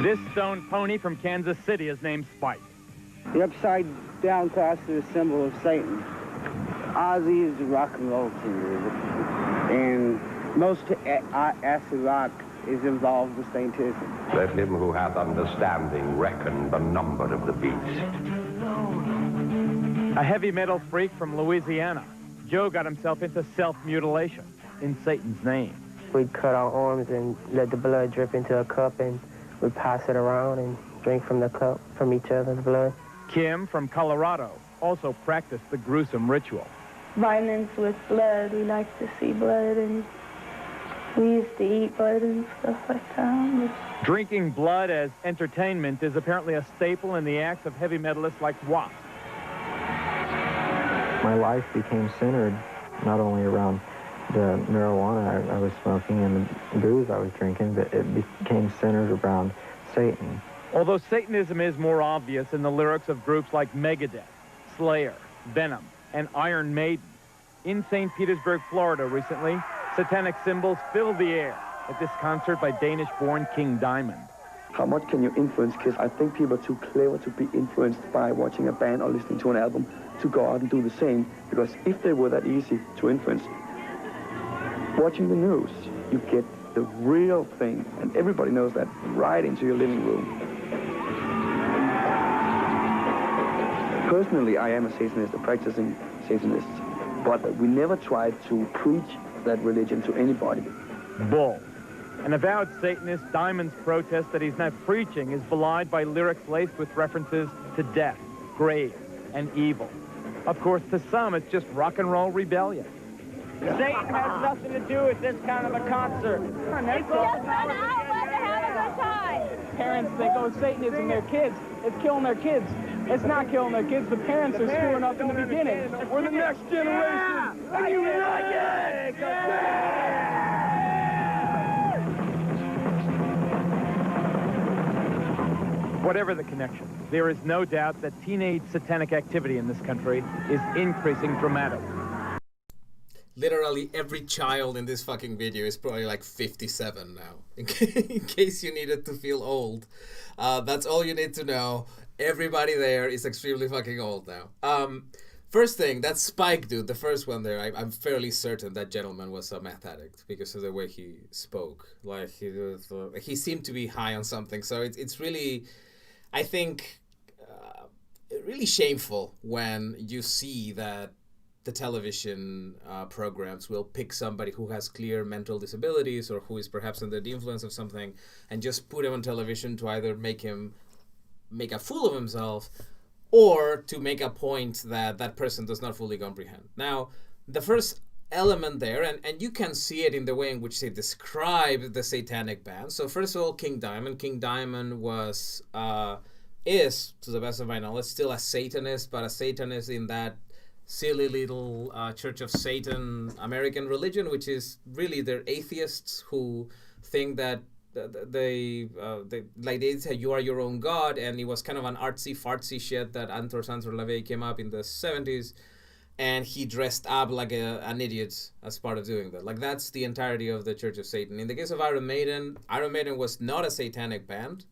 This stone pony from Kansas City is named Spike. The upside-down cross is a symbol of Satan. Ozzy is a rock and roll singer, and most acid rock is involved with Satanism. Let him who hath understanding reckon the number of the beast. A heavy metal freak from Louisiana, Joe got himself into self-mutilation in Satan's name. We'd cut our arms and let the blood drip into a cup, and we'd pass it around and drink from the cup, from each other's blood. Kim from Colorado also practiced the gruesome ritual. Violence with blood, we like to see blood, and we used to eat blood and stuff like that. Drinking blood as entertainment is apparently a staple in the acts of heavy metalists like Wasp. My life became centered not only around the marijuana I was smoking and the booze I was drinking, but it became centered around Satan. Although Satanism is more obvious in the lyrics of groups like Megadeth, Slayer, Venom, and Iron Maiden, in St. Petersburg, Florida recently, satanic symbols filled the air at this concert by Danish-born King Diamond. How much can you influence kids? I think people are too clever to be influenced by watching a band or listening to an album to go out and do the same, because if they were that easy to influence, watching the news, you get the real thing, and everybody knows that, right into your living room. Personally, I am a Satanist, a practicing Satanist, but we never tried to preach that religion to anybody. Bull. An avowed Satanist, Diamond's protest that he's not preaching is belied by lyrics laced with references to death, grave, and evil. Of course, to some, it's just rock and roll rebellion. Satan has nothing to do with this kind of a concert. It's just an outlet to have a good time. Parents think, oh, Satanism, their kids. It's killing their kids. It's not killing their kids. The parents are screwing up in the beginning. We're the next generation. And you like it! Whatever the connection, there is no doubt that teenage satanic activity in this country is increasing dramatically. Literally every child in this fucking video is probably like 57 now. In case you needed to feel old. That's all you need to know. Everybody there is extremely fucking old now. First thing, that Spike dude, the first one there, I'm fairly certain that gentleman was a meth addict because of the way he spoke. Like, he seemed to be high on something. So it's really, I think, really shameful when you see that the television programs will pick somebody who has clear mental disabilities or who is perhaps under the influence of something and just put him on television to either make a fool of himself or to make a point that that person does not fully comprehend. Now, the first element there, and you can see it in the way in which they describe the Satanic Ban. So first of all, King Diamond was, is, to the best of my knowledge, still a Satanist, but a Satanist in that silly little Church of Satan American religion, which is really they're atheists who think that they say you are your own god, and it was kind of an artsy fartsy shit that Antor LaVey came up in the 70s, and he dressed up like an idiot as part of doing that. Like, that's the entirety of the Church of Satan. In the case of Iron Maiden was not a satanic band.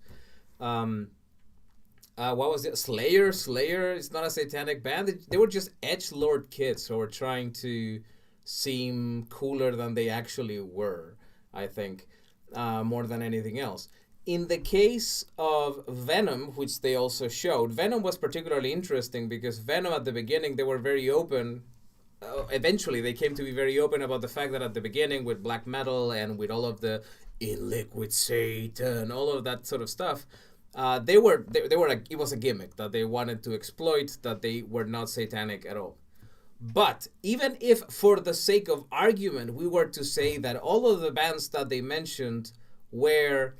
What was it? Slayer is not a satanic band. They were just edgelord kids who were trying to seem cooler than they actually were, I think, more than anything else. In the case of Venom, which they also showed, Venom was particularly interesting because Venom at the beginning, they were very open. Eventually, they came to be very open about the fact that at the beginning, with black metal and with all of the "in liquid Satan," all of that sort of stuff, it was a gimmick that they wanted to exploit, that they were not satanic at all. But even if, for the sake of argument, we were to say that all of the bands that they mentioned were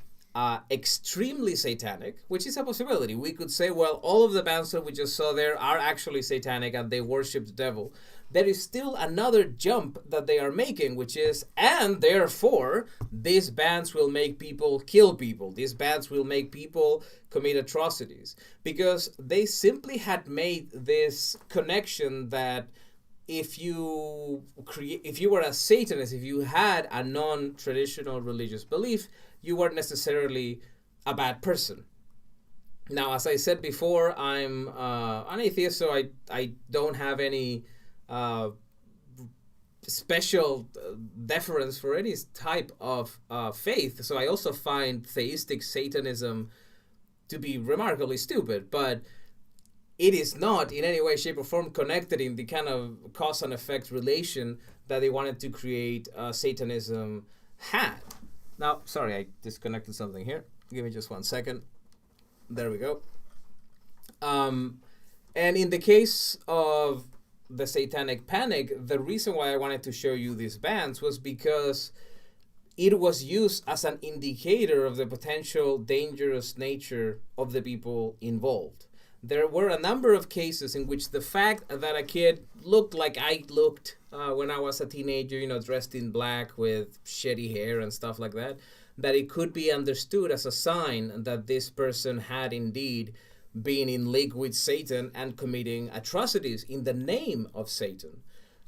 extremely satanic, which is a possibility. We could say, well, all of the bands that we just saw there are actually satanic and they worship the devil. There is still another jump that they are making, which is, and therefore, these bands will make people kill people. These bands will make people commit atrocities. Because they simply had made this connection that if you were a Satanist, if you had a non-traditional religious belief, you weren't necessarily a bad person. Now, as I said before, I'm an atheist, so I don't have any special deference for any type of faith. So I also find theistic Satanism to be remarkably stupid, but it is not in any way, shape, or form connected in the kind of cause and effect relation that they wanted to create Satanism had. Now, sorry, I disconnected something here. Give me just 1 second. There we go. And in the case of the Satanic Panic, the reason why I wanted to show you these bands was because it was used as an indicator of the potential dangerous nature of the people involved. There were a number of cases in which the fact that a kid looked like I looked when I was a teenager, dressed in black with shitty hair and stuff like that, that it could be understood as a sign that this person had indeed been in league with Satan and committing atrocities in the name of Satan.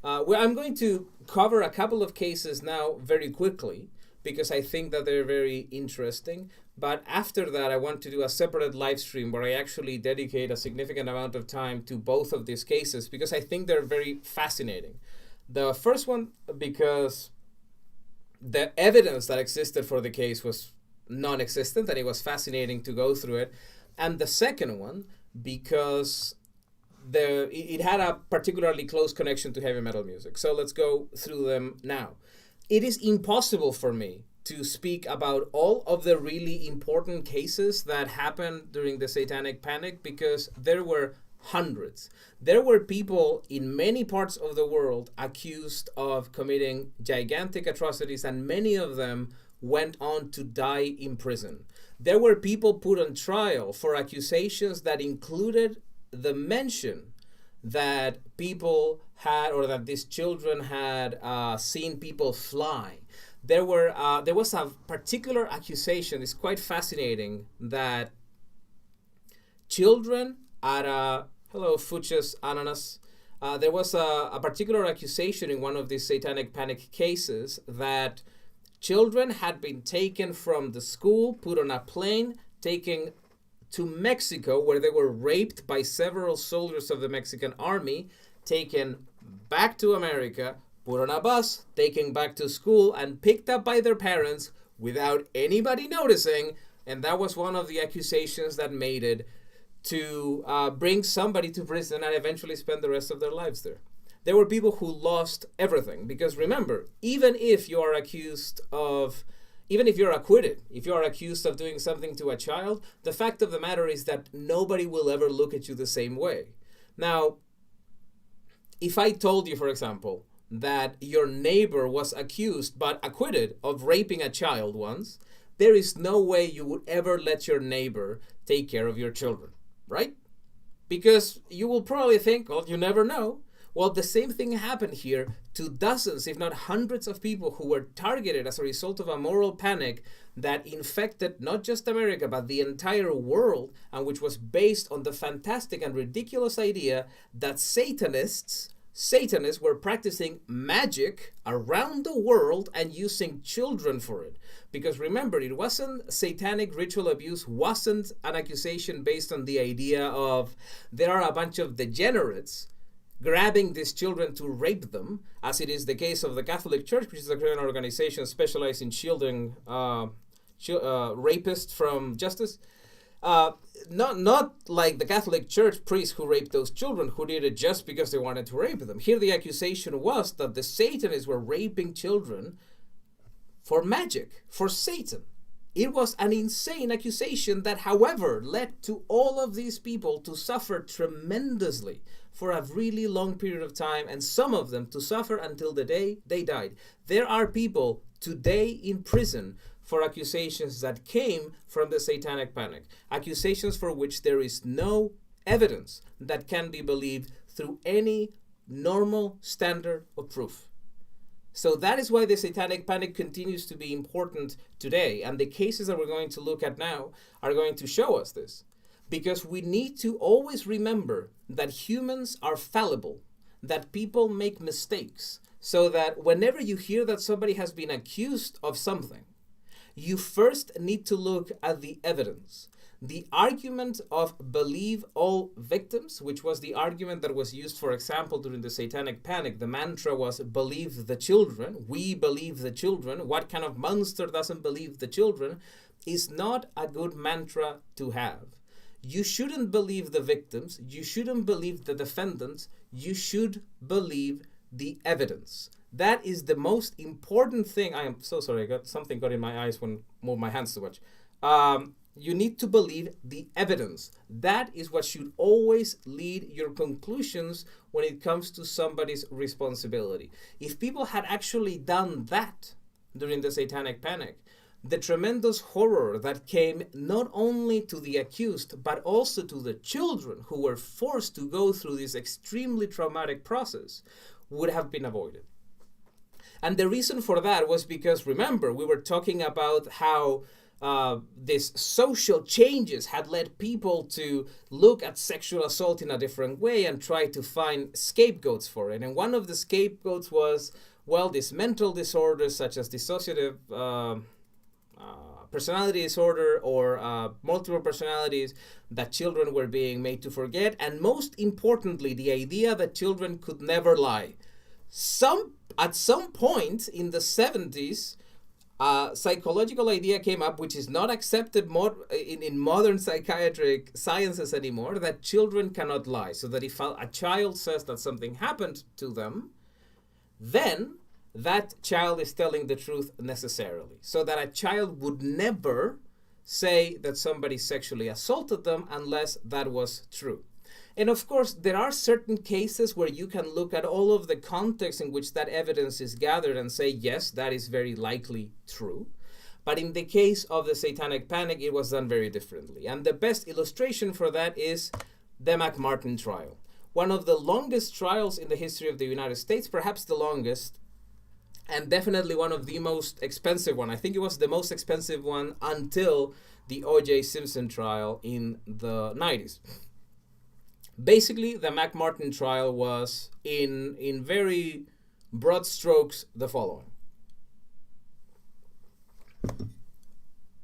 Well, I'm going to cover a couple of cases now very quickly because I think that they're very interesting. But after that, I want to do a separate live stream where I actually dedicate a significant amount of time to both of these cases because I think they're very fascinating. The first one, because the evidence that existed for the case was non-existent and it was fascinating to go through it. And the second one, because it had a particularly close connection to heavy metal music. So let's go through them now. It is impossible for me to speak about all of the really important cases that happened during the Satanic Panic because there were hundreds. There were people in many parts of the world accused of committing gigantic atrocities, and many of them went on to die in prison. There were people put on trial for accusations that included the mention that people had, or that these children had seen people fly. There was a particular accusation, it's quite fascinating, that children at hello Fuchs Ananas, there was a particular accusation in one of these Satanic Panic cases that children had been taken from the school, put on a plane, taken to Mexico, where they were raped by several soldiers of the Mexican army, taken back to America, put on a bus, taken back to school, and picked up by their parents without anybody noticing. And that was one of the accusations that made it to bring somebody to prison and eventually spend the rest of their lives there. There were people who lost everything, because remember, even if you're acquitted, if you are accused of doing something to a child, the fact of the matter is that nobody will ever look at you the same way. Now, if I told you, for example, that your neighbor was accused but acquitted of raping a child once, there is no way you would ever let your neighbor take care of your children, right? Because you will probably think, well, you never know. Well, the same thing happened here to dozens, if not hundreds of people who were targeted as a result of a moral panic that infected not just America, but the entire world, and which was based on the fantastic and ridiculous idea that Satanists were practicing magic around the world and using children for it. Because remember, it wasn't satanic ritual abuse, wasn't an accusation based on the idea of there are a bunch of degenerates grabbing these children to rape them, as it is the case of the Catholic Church, which is a Christian organization specialized in shielding rapists from justice. Not like the Catholic Church priests who raped those children, who did it just because they wanted to rape them. Here the accusation was that the Satanists were raping children for magic, for Satan. It was an insane accusation that, however, led to all of these people to suffer tremendously for a really long period of time, and some of them to suffer until the day they died. There are people today in prison for accusations that came from the Satanic Panic, accusations for which there is no evidence that can be believed through any normal standard of proof. So that is why the Satanic Panic continues to be important today, and the cases that we're going to look at now are going to show us this, because we need to always remember that humans are fallible, that people make mistakes, so that whenever you hear that somebody has been accused of something, you first need to look at the evidence. The argument of believe all victims, which was the argument that was used, for example, during the Satanic Panic, the mantra was believe the children, we believe the children, what kind of monster doesn't believe the children, is not a good mantra to have. You shouldn't believe the victims, you shouldn't believe the defendants, you should believe the evidence. That is the most important thing. I am so sorry, something got in my eyes when I moved my hands too much. You need to believe the evidence. That is what should always lead your conclusions when it comes to somebody's responsibility. If people had actually done that during the Satanic Panic, the tremendous horror that came not only to the accused, but also to the children who were forced to go through this extremely traumatic process would have been avoided. And the reason for that was because, remember, we were talking about how these social changes had led people to look at sexual assault in a different way and try to find scapegoats for it. And one of the scapegoats was, well, these mental disorders such as dissociative personality disorder or multiple personalities that children were being made to forget. And most importantly, the idea that children could never lie. At some point in the 70s, psychological idea came up, which is not accepted in modern psychiatric sciences anymore, that children cannot lie. So that if a child says that something happened to them, then that child is telling the truth necessarily. So that a child would never say that somebody sexually assaulted them unless that was true. And of course, there are certain cases where you can look at all of the context in which that evidence is gathered and say, yes, that is very likely true. But in the case of the Satanic Panic, it was done very differently. And the best illustration for that is the McMartin trial. One of the longest trials in the history of the United States, perhaps the longest, and definitely one of the most expensive one. I think it was the most expensive one until the O.J. Simpson trial in the 90s. Basically, the McMartin trial was, in very broad strokes, the following.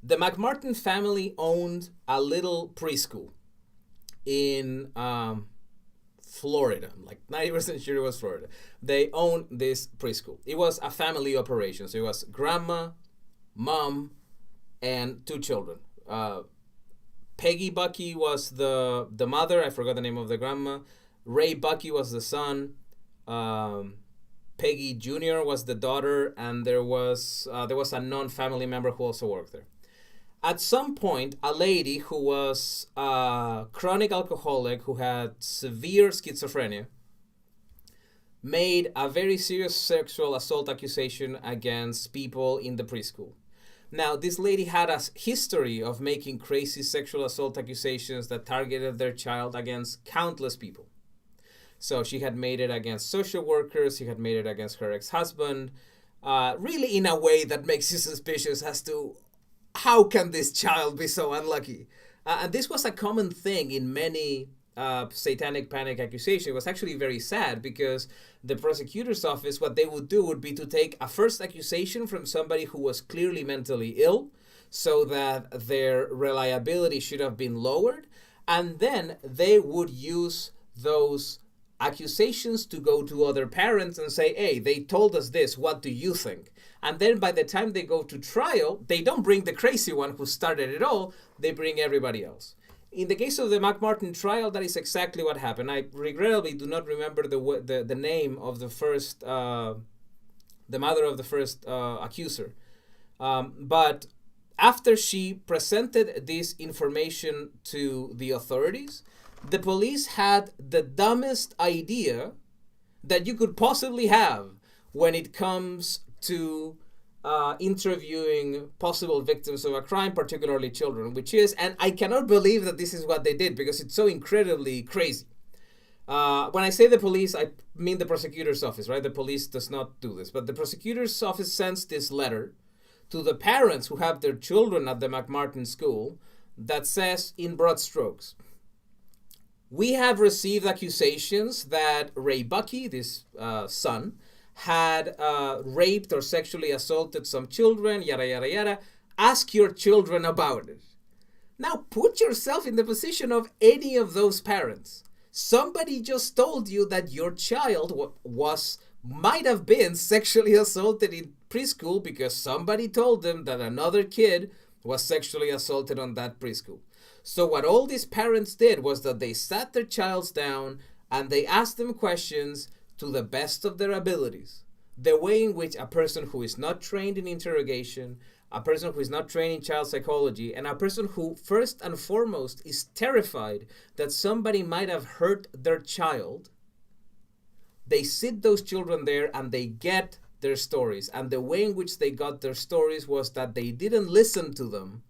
The McMartin family owned a little preschool in Florida. I'm like 90% sure it was Florida. They owned this preschool. It was a family operation. So it was grandma, mom, and two children. Peggy Bucky was the mother. I forgot the name of the grandma. Ray Bucky was the son. Peggy Jr. was the daughter, and there was a non-family member who also worked there. At some point, a lady who was a chronic alcoholic who had severe schizophrenia made a very serious sexual assault accusation against people in the preschool. Now, this lady had a history of making crazy sexual assault accusations that targeted their child against countless people. So she had made it against social workers, she had made it against her ex-husband, really in a way that makes you suspicious as to how can this child be so unlucky? And this was a common thing in many Satanic Panic accusations. It was actually very sad because the prosecutor's office, what they would do would be to take a first accusation from somebody who was clearly mentally ill so that their reliability should have been lowered. And then they would use those accusations to go to other parents and say, hey, they told us this, what do you think? And then by the time they go to trial, they don't bring the crazy one who started it all, they bring everybody else. In the case of the McMartin trial, that is exactly what happened. I regrettably do not remember the name of the first, the mother of the first accuser. But after she presented this information to the authorities, the police had the dumbest idea that you could possibly have when it comes to interviewing possible victims of a crime, particularly children, which is, and I cannot believe that this is what they did because it's so incredibly crazy. When I say the police, I mean the prosecutor's office, right? The police does not do this, but the prosecutor's office sends this letter to the parents who have their children at the McMartin school that says in broad strokes, we have received accusations that Ray Bucky, this son, had raped or sexually assaulted some children, yada, yada, yada. Ask your children about it. Now put yourself in the position of any of those parents. Somebody just told you that your child might have been sexually assaulted in preschool because somebody told them that another kid was sexually assaulted on that preschool. So what all these parents did was that they sat their childs down and they asked them questions to the best of their abilities. The way in which a person who is not trained in interrogation, a person who is not trained in child psychology, and a person who first and foremost is terrified that somebody might have hurt their child, they sit those children there and they get their stories. And the way in which they got their stories was that they didn't listen to them.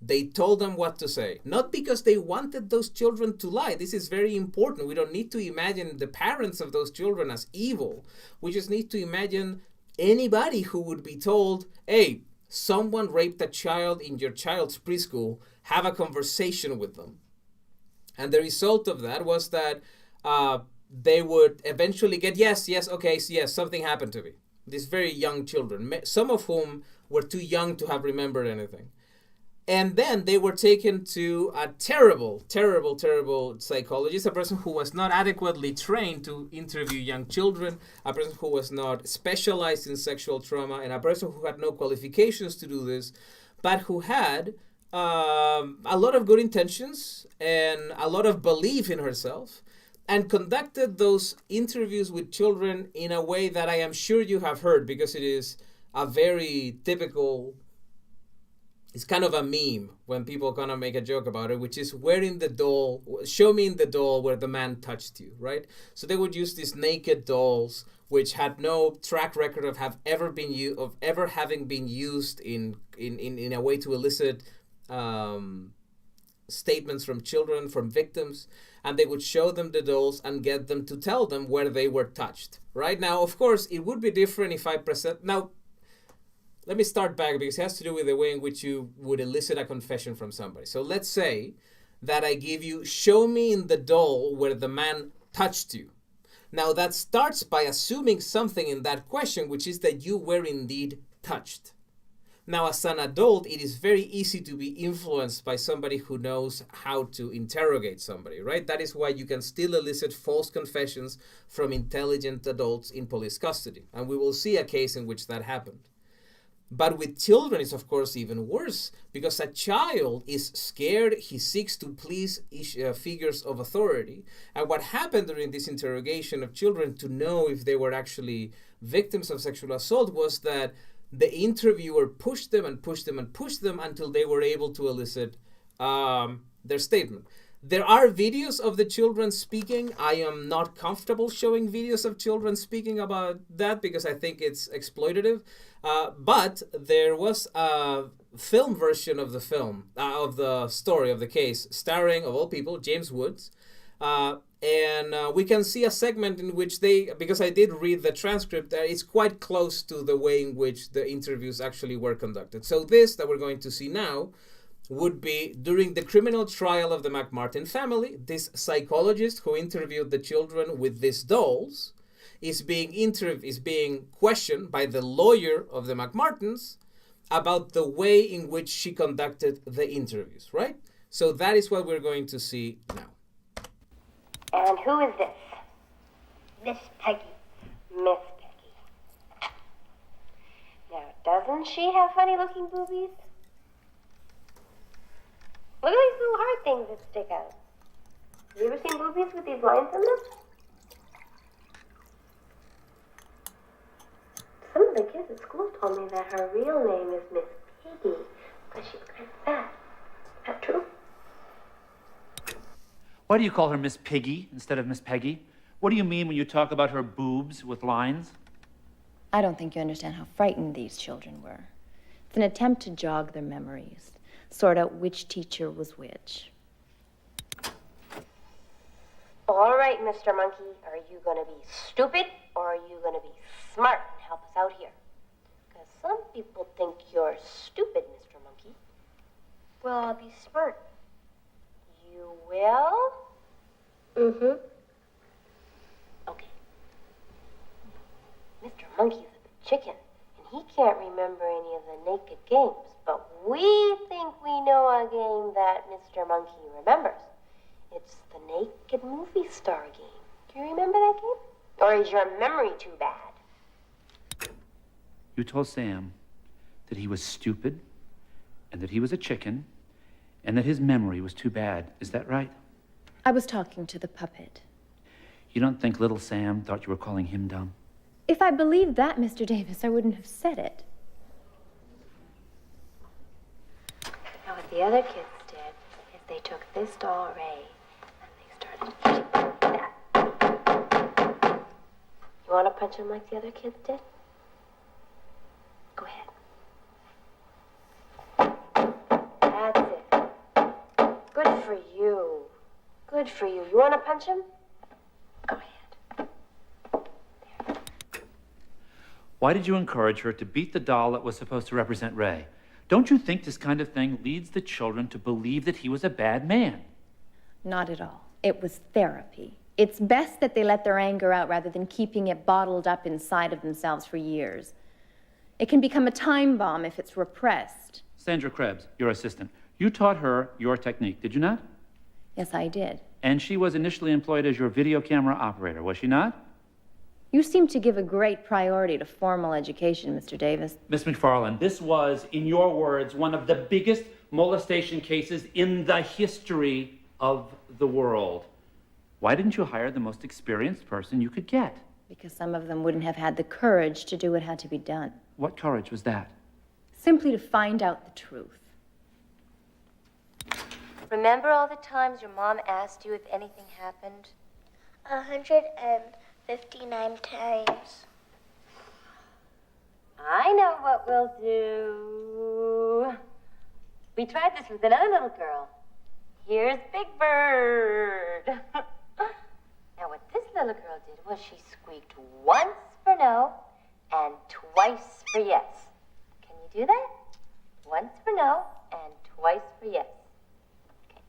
They told them what to say. Not because they wanted those children to lie. This is very important. We don't need to imagine the parents of those children as evil. We just need to imagine anybody who would be told, hey, someone raped a child in your child's preschool, have a conversation with them. And the result of that was that they would eventually get, yes, okay, so yes, something happened to me. These very young children, some of whom were too young to have remembered anything. And then they were taken to a terrible psychologist, a person who was not adequately trained to interview young children, a person who was not specialized in sexual trauma, and a person who had no qualifications to do this, but who had a lot of good intentions and a lot of belief in herself, and conducted those interviews with children in a way that I am sure you have heard, because it is a very typical, it's kind of a meme when people kind of make a joke about it, which is wearing the doll, show me in the doll where the man touched you, right? So they would use these naked dolls, which had no track record of ever having been used in a way to elicit statements from children, from victims, and they would show them the dolls and get them to tell them where they were touched. Right now, of course, it would be different if I present... Now, let me start back because it has to do with the way in which you would elicit a confession from somebody. So let's say that I give you, show me in the doll where the man touched you. Now that starts by assuming something in that question, which is that you were indeed touched. Now, as an adult, it is very easy to be influenced by somebody who knows how to interrogate somebody, right? That is why you can still elicit false confessions from intelligent adults in police custody. And we will see a case in which that happened. But with children, it's of course even worse, because a child is scared, he seeks to please figures of authority. And what happened during this interrogation of children to know if they were actually victims of sexual assault was that the interviewer pushed them and pushed them and pushed them until they were able to elicit their statement. There are videos of the children speaking. I am not comfortable showing videos of children speaking about that because I think it's exploitative. But there was a film version of the film, of the story of the case, starring, of all people, James Woods. And we can see a segment in which they, because I did read the transcript, it's quite close to the way in which the interviews actually were conducted. So this that we're going to see now would be during the criminal trial of the McMartin family. This psychologist who interviewed the children with these dolls is being questioned by the lawyer of the McMartins about the way in which she conducted the interviews, right? So that is what we're going to see now. And who is this? Miss Peggy. Miss Peggy. Now, doesn't she have funny-looking boobies? Look at these little heart things that stick out. Have you ever seen boobies with these lines in them? Some of the kids at school told me that her real name is Miss Piggy, but she's kind of fat. Is that true? Why do you call her Miss Piggy instead of Miss Peggy? What do you mean when you talk about her boobs with lines? I don't think you understand how frightened these children were. It's an attempt to jog their memories, sort out which teacher was which. All right, Mr. Monkey, are you going to be stupid or are you going to be smart and help us out here? Because some people think you're stupid, Mr. Monkey. Well, I'll be smart. You will? Mm-hmm. Okay. Mr. Monkey's a big chicken, and he can't remember any of the naked games, but we think we know a game that Mr. Monkey remembers. It's the Naked Movie Star game. Do you remember that game? Or is your memory too bad? You told Sam that he was stupid and that he was a chicken and that his memory was too bad. Is that right? I was talking to the puppet. You don't think little Sam thought you were calling him dumb? If I believed that, Mr. Davis, I wouldn't have said it. Now, what the other kids did is they took this doll, Ray, and they started eating that. You want to punch him like the other kids did? Go ahead. That's it. Good for you. Good for you. You want to punch him? Go ahead. Why did you encourage her to beat the doll that was supposed to represent Ray? Don't you think this kind of thing leads the children to believe that he was a bad man? Not at all. It was therapy. It's best that they let their anger out rather than keeping it bottled up inside of themselves for years. It can become a time bomb if it's repressed. Sandra Krebs, your assistant, you taught her your technique, did you not? Yes, I did. And she was initially employed as your video camera operator, was she not? You seem to give a great priority to formal education, Mr. Davis. Miss McFarland, this was, in your words, one of the biggest molestation cases in the history of the world. Why didn't you hire the most experienced person you could get? Because some of them wouldn't have had the courage to do what had to be done. What courage was that? Simply to find out the truth. Remember all the times your mom asked you if anything happened? 159 times. I know what we'll do. We tried this with another little girl. Here's Big Bird. Now, what this little girl did was she squeaked once for no and twice for yes. Can you do that? Once for no and twice for yes. Okay.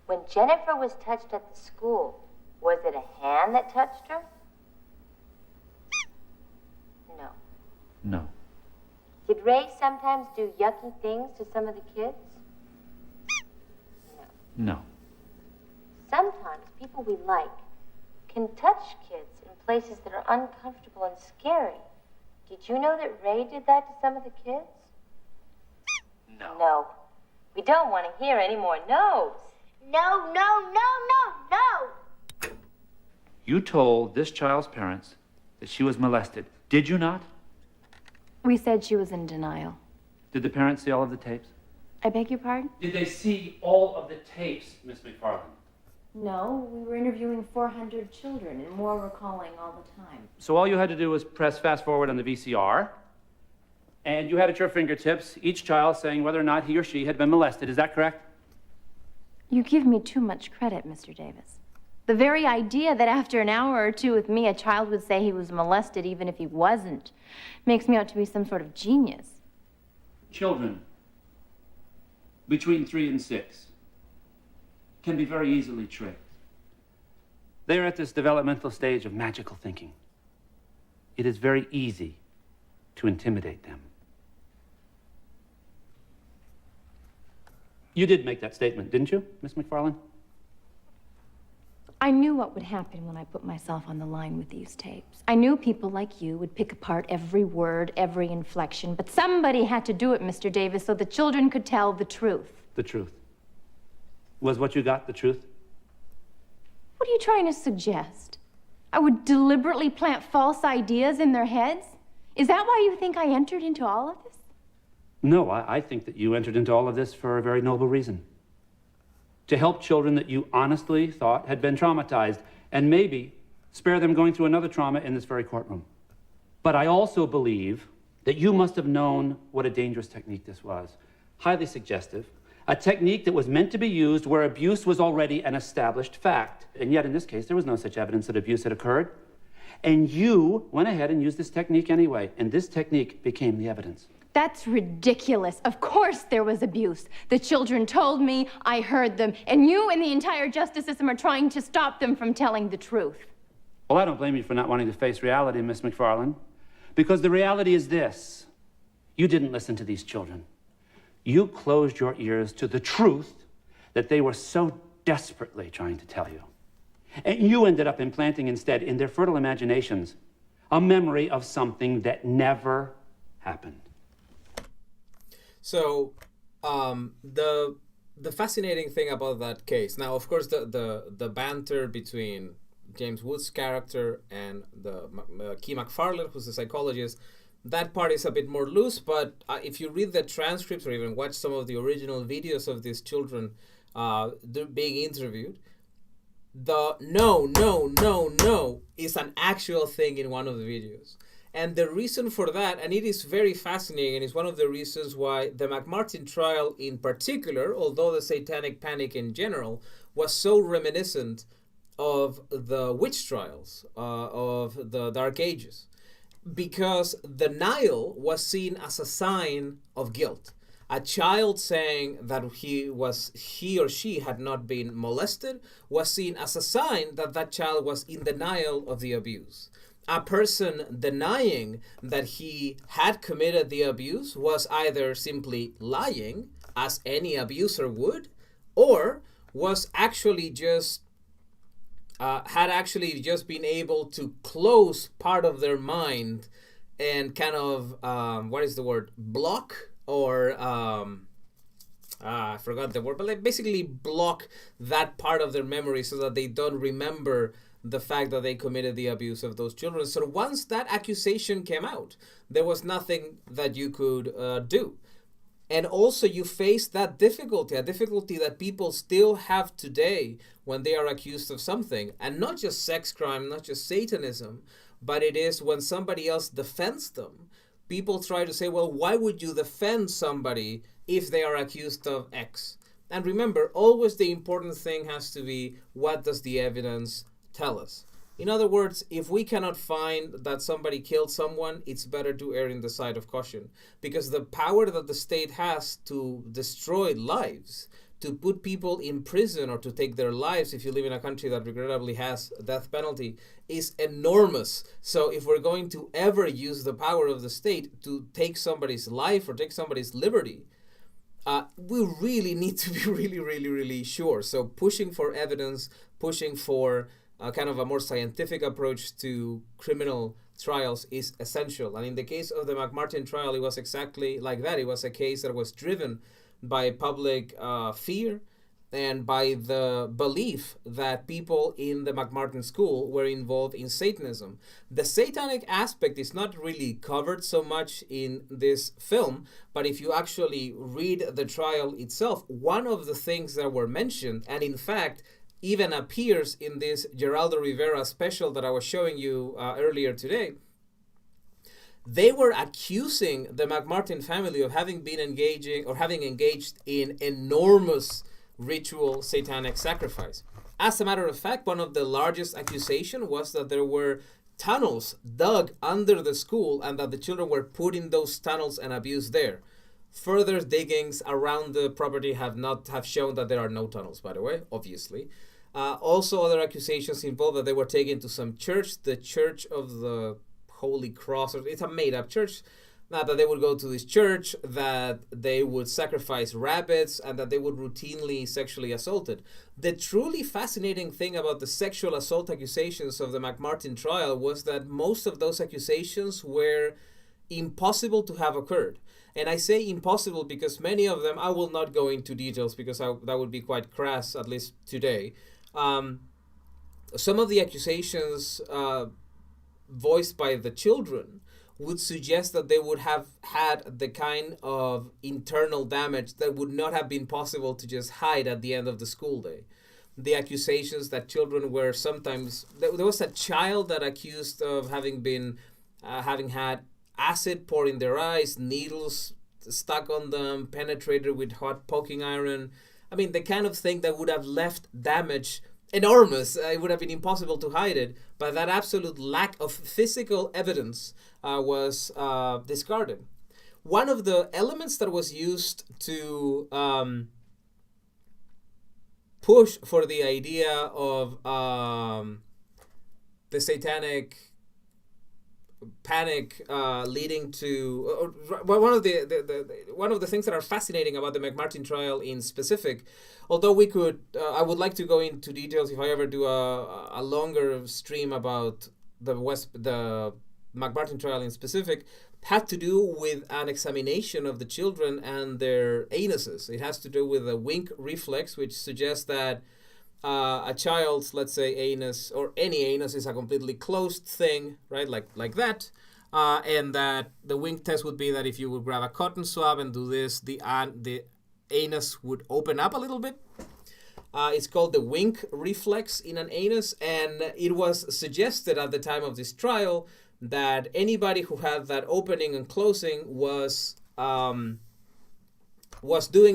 When Jennifer was touched at the school, was it a hand that touched her? No. No. Did Ray sometimes do yucky things to some of the kids? No. Sometimes people we like can touch kids in places that are uncomfortable and scary. Did you know that Ray did that to some of the kids? No. No. We don't want to hear any more no's. No, no, no, no, no. You told this child's parents that she was molested, did you not? We said she was in denial. Did the parents see all of the tapes? I beg your pardon? Did they see all of the tapes, Miss McFarland? No, we were interviewing 400 children, and more were calling all the time. So all you had to do was press fast forward on the VCR, and you had at your fingertips each child saying whether or not he or she had been molested. Is that correct? You give me too much credit, Mr. Davis. The very idea that after an hour or two with me, a child would say he was molested even if he wasn't, makes me out to be some sort of genius. Children between 3 and 6 can be very easily tricked. They are at this developmental stage of magical thinking. It is very easy to intimidate them. You did make that statement, didn't you, Miss McFarland? I knew what would happen when I put myself on the line with these tapes. I knew people like you would pick apart every word, every inflection, but somebody had to do it, Mr. Davis, so the children could tell the truth. The truth. Was what you got the truth? What are you trying to suggest? I would deliberately plant false ideas in their heads? Is that why you think I entered into all of this? No, I think that you entered into all of this for a very noble reason. To help children that you honestly thought had been traumatized, and maybe spare them going through another trauma in this very courtroom. But I also believe that you must have known what a dangerous technique this was. Highly suggestive. A technique that was meant to be used where abuse was already an established fact. And yet in this case, there was no such evidence that abuse had occurred. And you went ahead and used this technique anyway, and this technique became the evidence. That's ridiculous. Of course there was abuse. The children told me, I heard them, and you and the entire justice system are trying to stop them from telling the truth. Well, I don't blame you for not wanting to face reality, Miss McFarland, because the reality is this. You didn't listen to these children. You closed your ears to the truth that they were so desperately trying to tell you. And you ended up implanting instead in their fertile imaginations a memory of something that never happened. So, the fascinating thing about that case, now, of course, the banter between James Woods' character and the Key McFarland, who's a psychologist, that part is a bit more loose, but if you read the transcripts or even watch some of the original videos of these children being interviewed, the no is an actual thing in one of the videos. And the reason for that, and it is very fascinating, and it's one of the reasons why the McMartin trial in particular, although the Satanic Panic in general, was so reminiscent of the witch trials of the Dark Ages. Because denial was seen as a sign of guilt. A child saying that he or she had not been molested was seen as a sign that that child was in denial of the abuse. A person denying that he had committed the abuse was either simply lying, as any abuser would, or was actually just had actually just been able to close part of their mind and kind of block or I forgot the word, but like basically block that part of their memory so that they don't remember the fact that they committed the abuse of those children. So once that accusation came out, there was nothing that you could do. And also you face that difficulty, a difficulty that people still have today when they are accused of something. And not just sex crime, not just Satanism, but it is when somebody else defends them. People try to say, well, why would you defend somebody if they are accused of X? And remember, always the important thing has to be, what does the evidence tell us? In other words, if we cannot find that somebody killed someone, it's better to err in the side of caution. Because the power that the state has to destroy lives, to put people in prison or to take their lives, if you live in a country that regrettably has a death penalty, is enormous. So if we're going to ever use the power of the state to take somebody's life or take somebody's liberty, we really need to be really sure. So pushing for evidence, pushing for kind of a more scientific approach to criminal trials is essential. And in the case of the McMartin trial, it was exactly like that. It was a case that was driven by public fear and by the belief that people in the McMartin school were involved in Satanism. The satanic aspect is not really covered so much in this film, but if you actually read the trial itself, one of the things that were mentioned, and in fact even appears in this Geraldo Rivera special that I was showing you earlier today, they were accusing the McMartin family of having been engaged in enormous ritual satanic sacrifice. As a matter of fact, one of the largest accusations was that there were tunnels dug under the school and that the children were put in those tunnels and abused there. Further diggings around the property have shown that there are no tunnels, by the way, obviously. Also, other accusations involved that they were taken to some church, the Church of the Holy Cross. It's a made-up church. that they would go to this church, that they would sacrifice rabbits, and that they would routinely sexually assaulted. The truly fascinating thing about the sexual assault accusations of the McMartin trial was that most of those accusations were impossible to have occurred. And I say impossible because many of them, I will not go into details because that would be quite crass, at least today. Some of the accusations voiced by the children would suggest that they would have had the kind of internal damage that would not have been possible to just hide at the end of the school day. The accusations that children were sometimes... There was a child that accused of having had acid poured in their eyes, needles stuck on them, penetrated with hot poking iron. I mean, the kind of thing that would have left damage enormous. It would have been impossible to hide it, but that absolute lack of physical evidence was discarded. One of the elements that was used to push for the idea of the Satanic Panic leading to one of the things that are fascinating about the McMartin trial in specific, although we could I would like to go into details if I ever do a longer stream about the McMartin trial in specific, had to do with an examination of the children and their anuses. It has to do with a wink reflex, which suggests that a child's, let's say, anus or any anus is a completely closed thing, right? Like that. And that the wink test would be that if you would grab a cotton swab and do this, the anus would open up a little bit. It's called the wink reflex in an anus. And it was suggested at the time of this trial that anybody who had that opening and closing was doing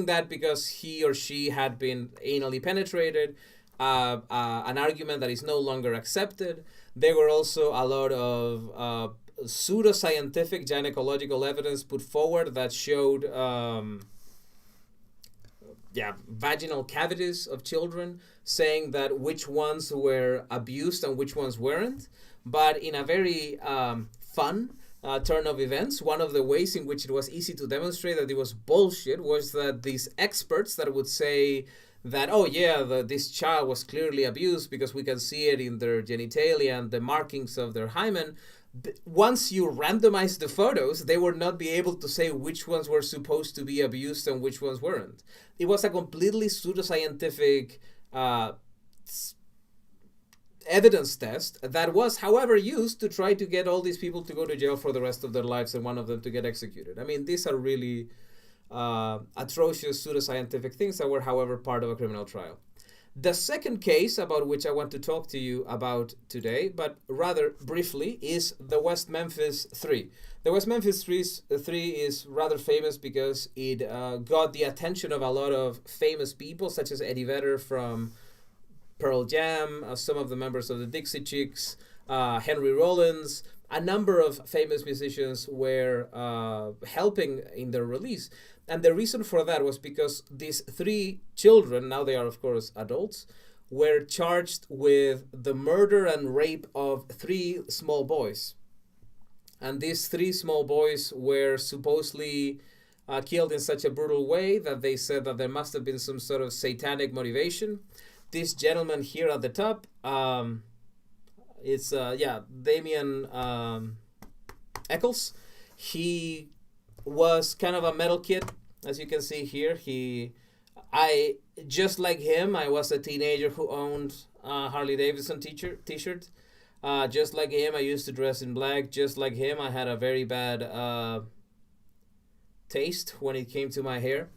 that because he or she had been anally penetrated, an argument that is no longer accepted. There were also a lot of pseudoscientific gynecological evidence put forward that showed vaginal cavities of children, saying that which ones were abused and which ones weren't. But in a very fun turn of events, one of the ways in which it was easy to demonstrate that it was bullshit was that these experts that would say that, oh yeah, this child was clearly abused because we can see it in their genitalia and the markings of their hymen. Once you randomize the photos, they would not be able to say which ones were supposed to be abused and which ones weren't. It was a completely pseudoscientific evidence test that was, however, used to try to get all these people to go to jail for the rest of their lives and one of them to get executed. I mean, these are really atrocious pseudoscientific things that were, however, part of a criminal trial. The second case about which I want to talk to you about today, but rather briefly, is the West Memphis 3. The West Memphis 3 is rather famous because it got the attention of a lot of famous people, such as Eddie Vedder from Pearl Jam, some of the members of the Dixie Chicks, Henry Rollins. A number of famous musicians were helping in their release. And the reason for that was because these 3 children, now they are of course adults, were charged with the murder and rape of 3 small boys. And these 3 small boys were supposedly killed in such a brutal way that they said that there must have been some sort of satanic motivation. This gentleman here at the top, it's Damien Eccles. He was kind of a metal kid, as you can see here. Just like him, I was a teenager who owned a Harley Davidson t-shirt. Just like him, I used to dress in black. Just like him, I had a very bad taste when it came to my hair.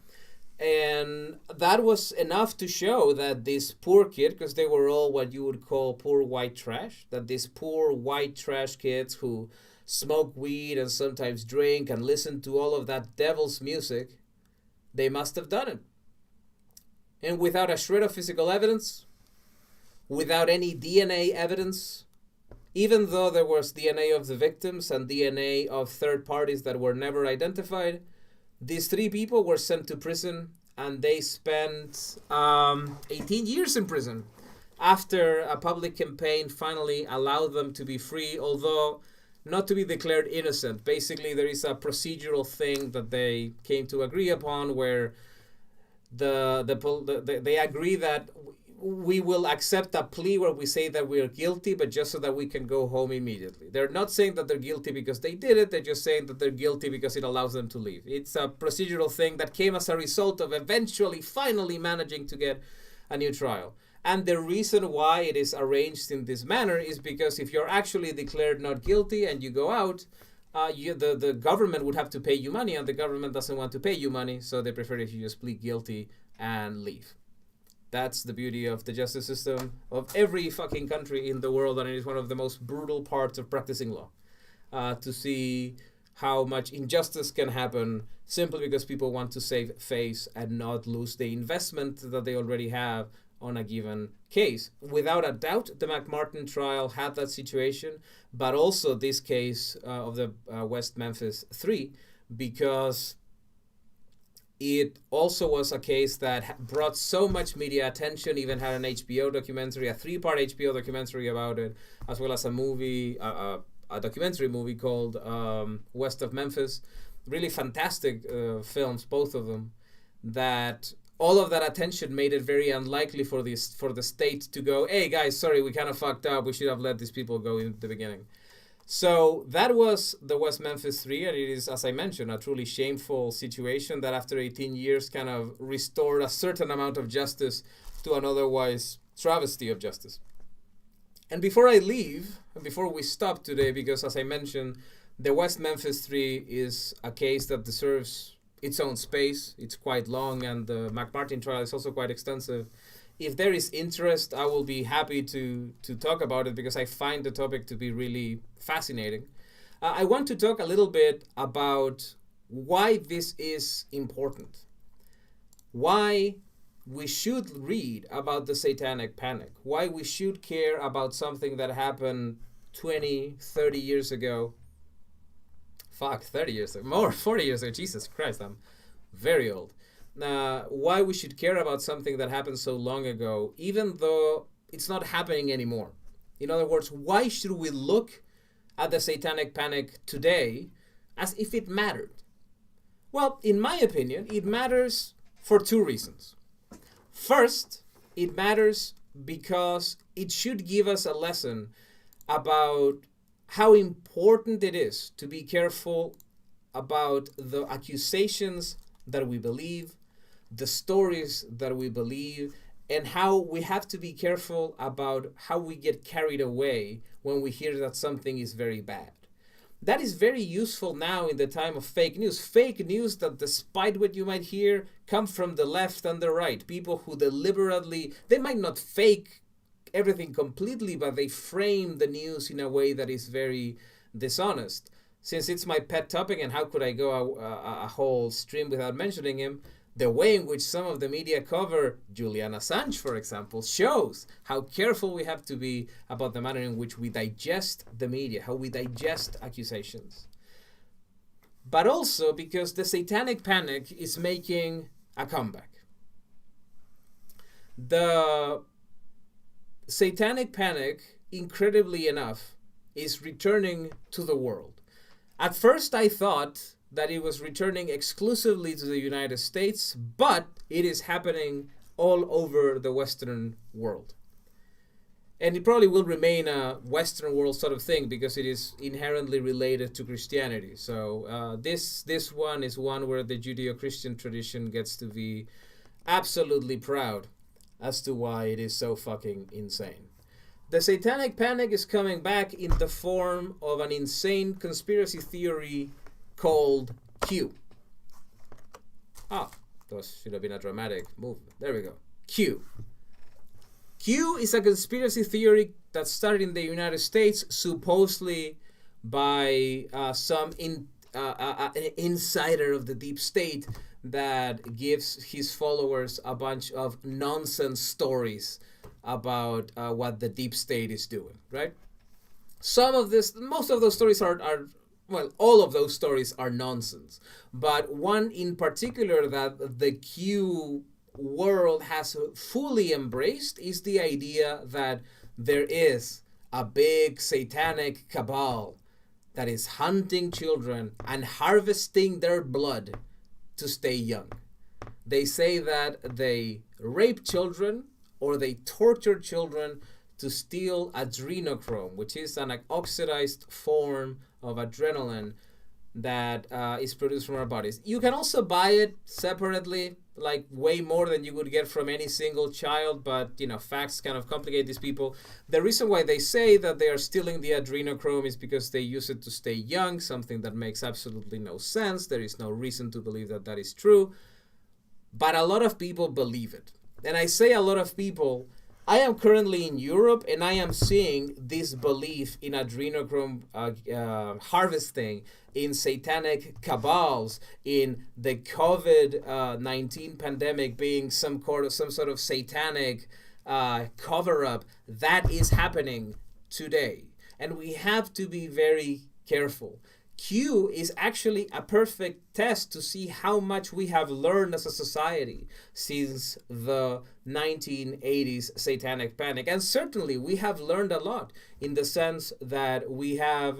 And that was enough to show that this poor kid, because they were all what you would call poor white trash, that these poor white trash kids who smoke weed and sometimes drink and listen to all of that devil's music, they must have done it. And without a shred of physical evidence, without any DNA evidence, even though there was DNA of the victims and DNA of third parties that were never identified, these 3 people were sent to prison, and they spent 18 years in prison after a public campaign finally allowed them to be free, although not to be declared innocent. Basically, there is a procedural thing that they came to agree upon where they agree that we will accept a plea where we say that we are guilty, but just so that we can go home immediately. They're not saying that they're guilty because they did it. They're just saying that they're guilty because it allows them to leave. It's a procedural thing that came as a result of eventually, finally managing to get a new trial. And the reason why it is arranged in this manner is because if you're actually declared not guilty and you go out, the government would have to pay you money, and the government doesn't want to pay you money, so they prefer if you just plead guilty and leave. That's the beauty of the justice system of every fucking country in the world, and it is one of the most brutal parts of practicing law. To see how much injustice can happen simply because people want to save face and not lose the investment that they already have on a given case. Without a doubt, the McMartin trial had that situation, but also this case of the West Memphis 3, because it also was a case that brought so much media attention, even had an HBO documentary, a 3-part HBO documentary about it, as well as a movie, a documentary movie called West of Memphis. Really fantastic films, both of them, that all of that attention made it very unlikely for the state to go, hey guys, sorry, we kind of fucked up, we should have let these people go in the beginning. So that was the West Memphis 3, and it is, as I mentioned, a truly shameful situation that after 18 years kind of restored a certain amount of justice to an otherwise travesty of justice. And before I leave, and before we stop today, because as I mentioned, the West Memphis 3 is a case that deserves its own space. It's quite long, and the McMartin trial is also quite extensive. If there is interest, I will be happy to talk about it because I find the topic to be really fascinating. I want to talk a little bit about why this is important. Why we should read about the Satanic Panic. Why we should care about something that happened 20, 30 years ago. 30 years ago. More, 40 years ago. Jesus Christ, I'm very old. Why we should care about something that happened so long ago, even though it's not happening anymore. In other words, why should we look at the Satanic Panic today as if it mattered? Well, in my opinion, it matters for 2 reasons. First, it matters because it should give us a lesson about how important it is to be careful about the accusations that we believe, the stories that we believe, and how we have to be careful about how we get carried away when we hear that something is very bad. That is very useful now in the time of fake news. Fake news that, despite what you might hear, come from the left and the right. People who deliberately, they might not fake everything completely, but they frame the news in a way that is very dishonest. Since it's my pet topic, and how could I go a whole stream without mentioning him, the way in which some of the media cover Julian Assange, for example, shows how careful we have to be about the manner in which we digest the media, how we digest accusations. But also because the Satanic Panic is making a comeback. The Satanic Panic, incredibly enough, is returning to the world. At first I thought that it was returning exclusively to the United States, but it is happening all over the Western world. And it probably will remain a Western world sort of thing because it is inherently related to Christianity. So this one is one where the Judeo-Christian tradition gets to be absolutely proud as to why it is so fucking insane. The Satanic Panic is coming back in the form of an insane conspiracy theory called Q. That should have been a dramatic movement. There we go. Q. Q is a conspiracy theory that started in the United States, supposedly by some insider of the deep state that gives his followers a bunch of nonsense stories about what the deep state is doing, right? Most of those stories are all of those stories are nonsense. But one in particular that the Q world has fully embraced is the idea that there is a big satanic cabal that is hunting children and harvesting their blood to stay young. They say that they rape children or they torture children to steal adrenochrome, which is an oxidized form of adrenaline that is produced from our bodies. You can also buy it separately, like way more than you would get from any single child, but you know, facts kind of complicate these people. The reason why they say that they are stealing the adrenochrome is because they use it to stay young, something that makes absolutely no sense. There is no reason to believe that that is true, but a lot of people believe it. And I say a lot of people, I am currently in Europe and I am seeing this belief in adrenochrome harvesting, in satanic cabals, in the COVID-19 pandemic being some sort of satanic cover-up. That is happening today. And we have to be very careful. Q is actually a perfect test to see how much we have learned as a society since the 1980s Satanic Panic. And certainly we have learned a lot in the sense that we have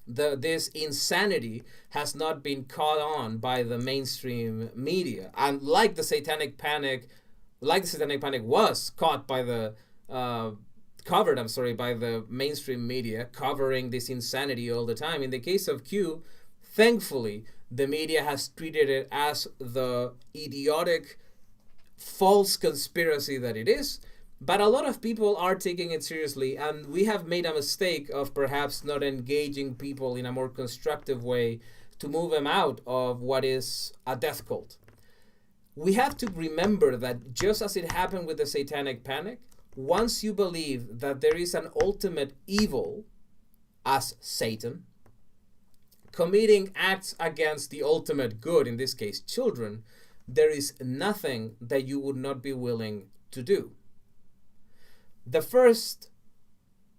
this insanity has not been caught on by the mainstream media. And like the Satanic Panic was caught by the covered by the mainstream media, covering this insanity all the time. In the case of Q, thankfully, the media has treated it as the idiotic, false conspiracy that it is. But a lot of people are taking it seriously, and we have made a mistake of perhaps not engaging people in a more constructive way to move them out of what is a death cult. We have to remember that just as it happened with the Satanic Panic, once you believe that there is an ultimate evil, as Satan, committing acts against the ultimate good, in this case children, there is nothing that you would not be willing to do. The first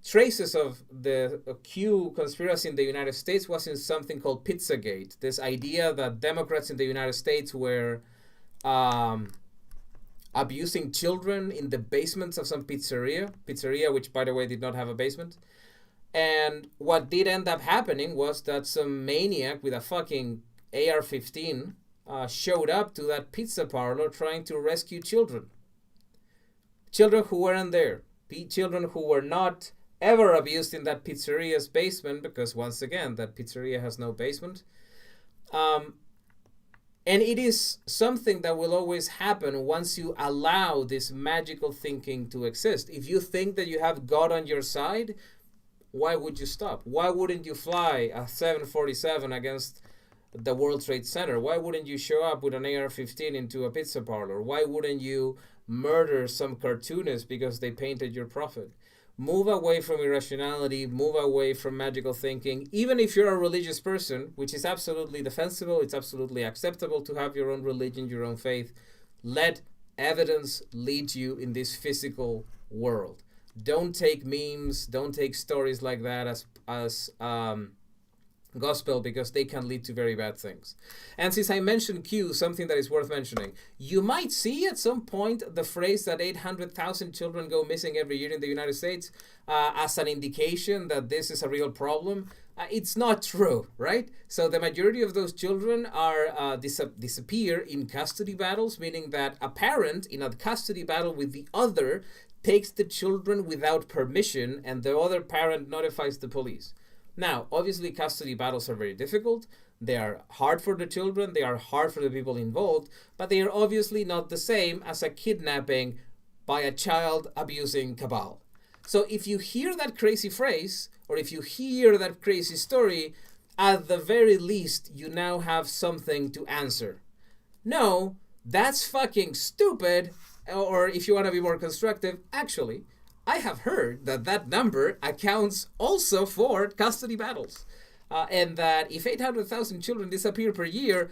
traces of the Q conspiracy in the United States was in something called Pizzagate, this idea that Democrats in the United States were abusing children in the basements of some pizzeria, which, by the way, did not have a basement. And what did end up happening was that some maniac with a fucking AR-15 showed up to that pizza parlor trying to rescue children. Children who weren't there. Children who were not ever abused in that pizzeria's basement, because, once again, that pizzeria has no basement. And it is something that will always happen once you allow this magical thinking to exist. If you think that you have God on your side, why would you stop? Why wouldn't you fly a 747 against the World Trade Center? Why wouldn't you show up with an AR-15 into a pizza parlor? Why wouldn't you murder some cartoonist because they painted your prophet? Move away from irrationality, move away from magical thinking. Even if you're a religious person, which is absolutely defensible, it's absolutely acceptable to have your own religion, your own faith, let evidence lead you in this physical world. Don't take memes, don't take stories like that as gospel, because they can lead to very bad things. And since I mentioned Q, something that is worth mentioning, you might see at some point the phrase that 800,000 children go missing every year in the United States as an indication that this is a real problem. It's not true, right? So the majority of those children are disappear in custody battles, meaning that a parent in a custody battle with the other takes the children without permission, and the other parent notifies the police. Now, obviously, custody battles are very difficult. They are hard for the children. They are hard for the people involved. But they are obviously not the same as a kidnapping by a child-abusing cabal. So if you hear that crazy phrase, or if you hear that crazy story, at the very least, you now have something to answer. No, that's fucking stupid. Or if you want to be more constructive, actually, I have heard that that number accounts also for custody battles. And that if 800,000 children disappear per year,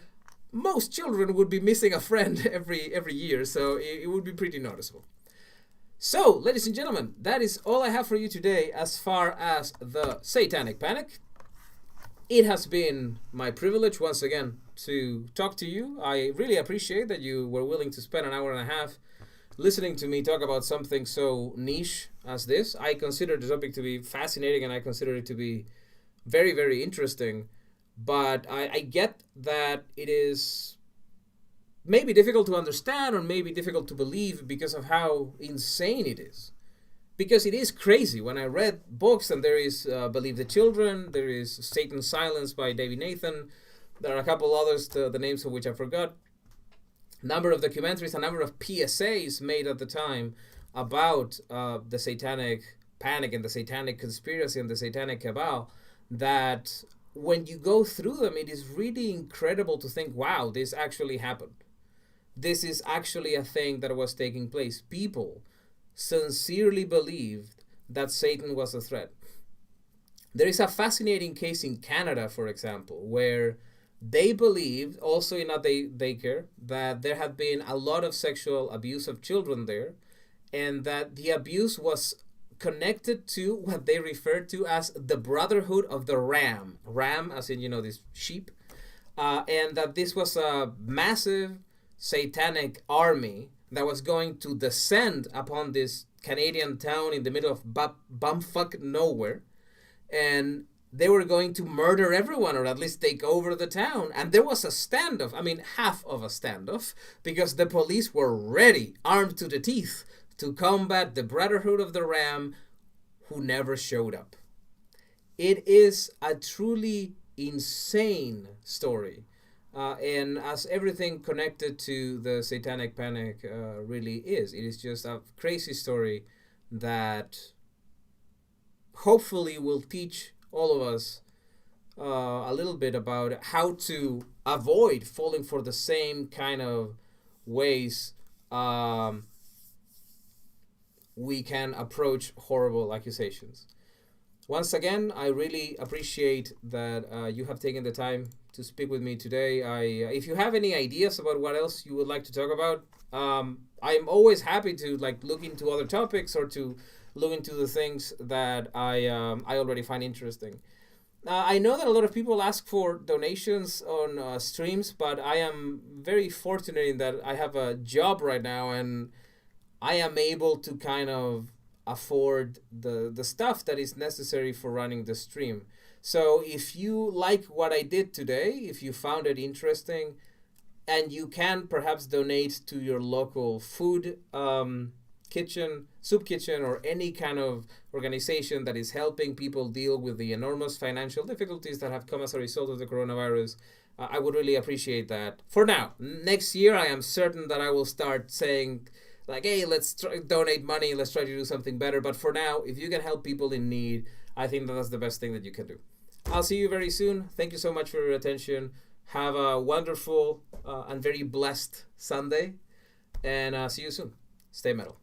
most children would be missing a friend every year. So it would be pretty noticeable. So, ladies and gentlemen, that is all I have for you today as far as the Satanic Panic. It has been my privilege once again to talk to you. I really appreciate that you were willing to spend an hour and a half listening to me talk about something so niche as this. I consider the topic to be fascinating, and I consider it to be very, very interesting. But I get that it is maybe difficult to understand or maybe difficult to believe because of how insane it is. Because it is crazy. When I read books, and there is Believe the Children, there is Satan's Silence by David Nathan, there are a couple others, the names of which I forgot, a number of documentaries, a number of PSAs made at the time about the Satanic Panic and the Satanic Conspiracy and the Satanic Cabal, that when you go through them, it is really incredible to think, wow, this actually happened. This is actually a thing that was taking place. People sincerely believed that Satan was a threat. There is a fascinating case in Canada, for example, where they believed, also in a daycare, that there had been a lot of sexual abuse of children there, and that the abuse was connected to what they referred to as the Brotherhood of the Ram. Ram, as in, this sheep. And that this was a massive satanic army that was going to descend upon this Canadian town in the middle of bumfuck nowhere. And they were going to murder everyone, or at least take over the town. And there was a standoff, half of a standoff, because the police were ready, armed to the teeth, to combat the Brotherhood of the Ram, who never showed up. It is a truly insane story. And as everything connected to the Satanic Panic really is, it is just a crazy story that hopefully will teach all of us a little bit about how to avoid falling for the same kind of ways we can approach horrible accusations. Once again, I really appreciate that you have taken the time to speak with me today. If you have any ideas about what else you would like to talk about, I'm always happy to look into other topics or to look into the things that I already find interesting. I know that a lot of people ask for donations on streams, but I am very fortunate in that I have a job right now, and I am able to kind of afford the stuff that is necessary for running the stream. So if you like what I did today, if you found it interesting, and you can perhaps donate to your local food kitchen, soup kitchen, or any kind of organization that is helping people deal with the enormous financial difficulties that have come as a result of the coronavirus, I would really appreciate that. For now, next year, I am certain that I will start saying, hey, let's donate money, let's try to do something better. But for now, if you can help people in need, I think that's the best thing that you can do. I'll see you very soon. Thank you so much for your attention. Have a wonderful and very blessed Sunday. And see you soon. Stay metal.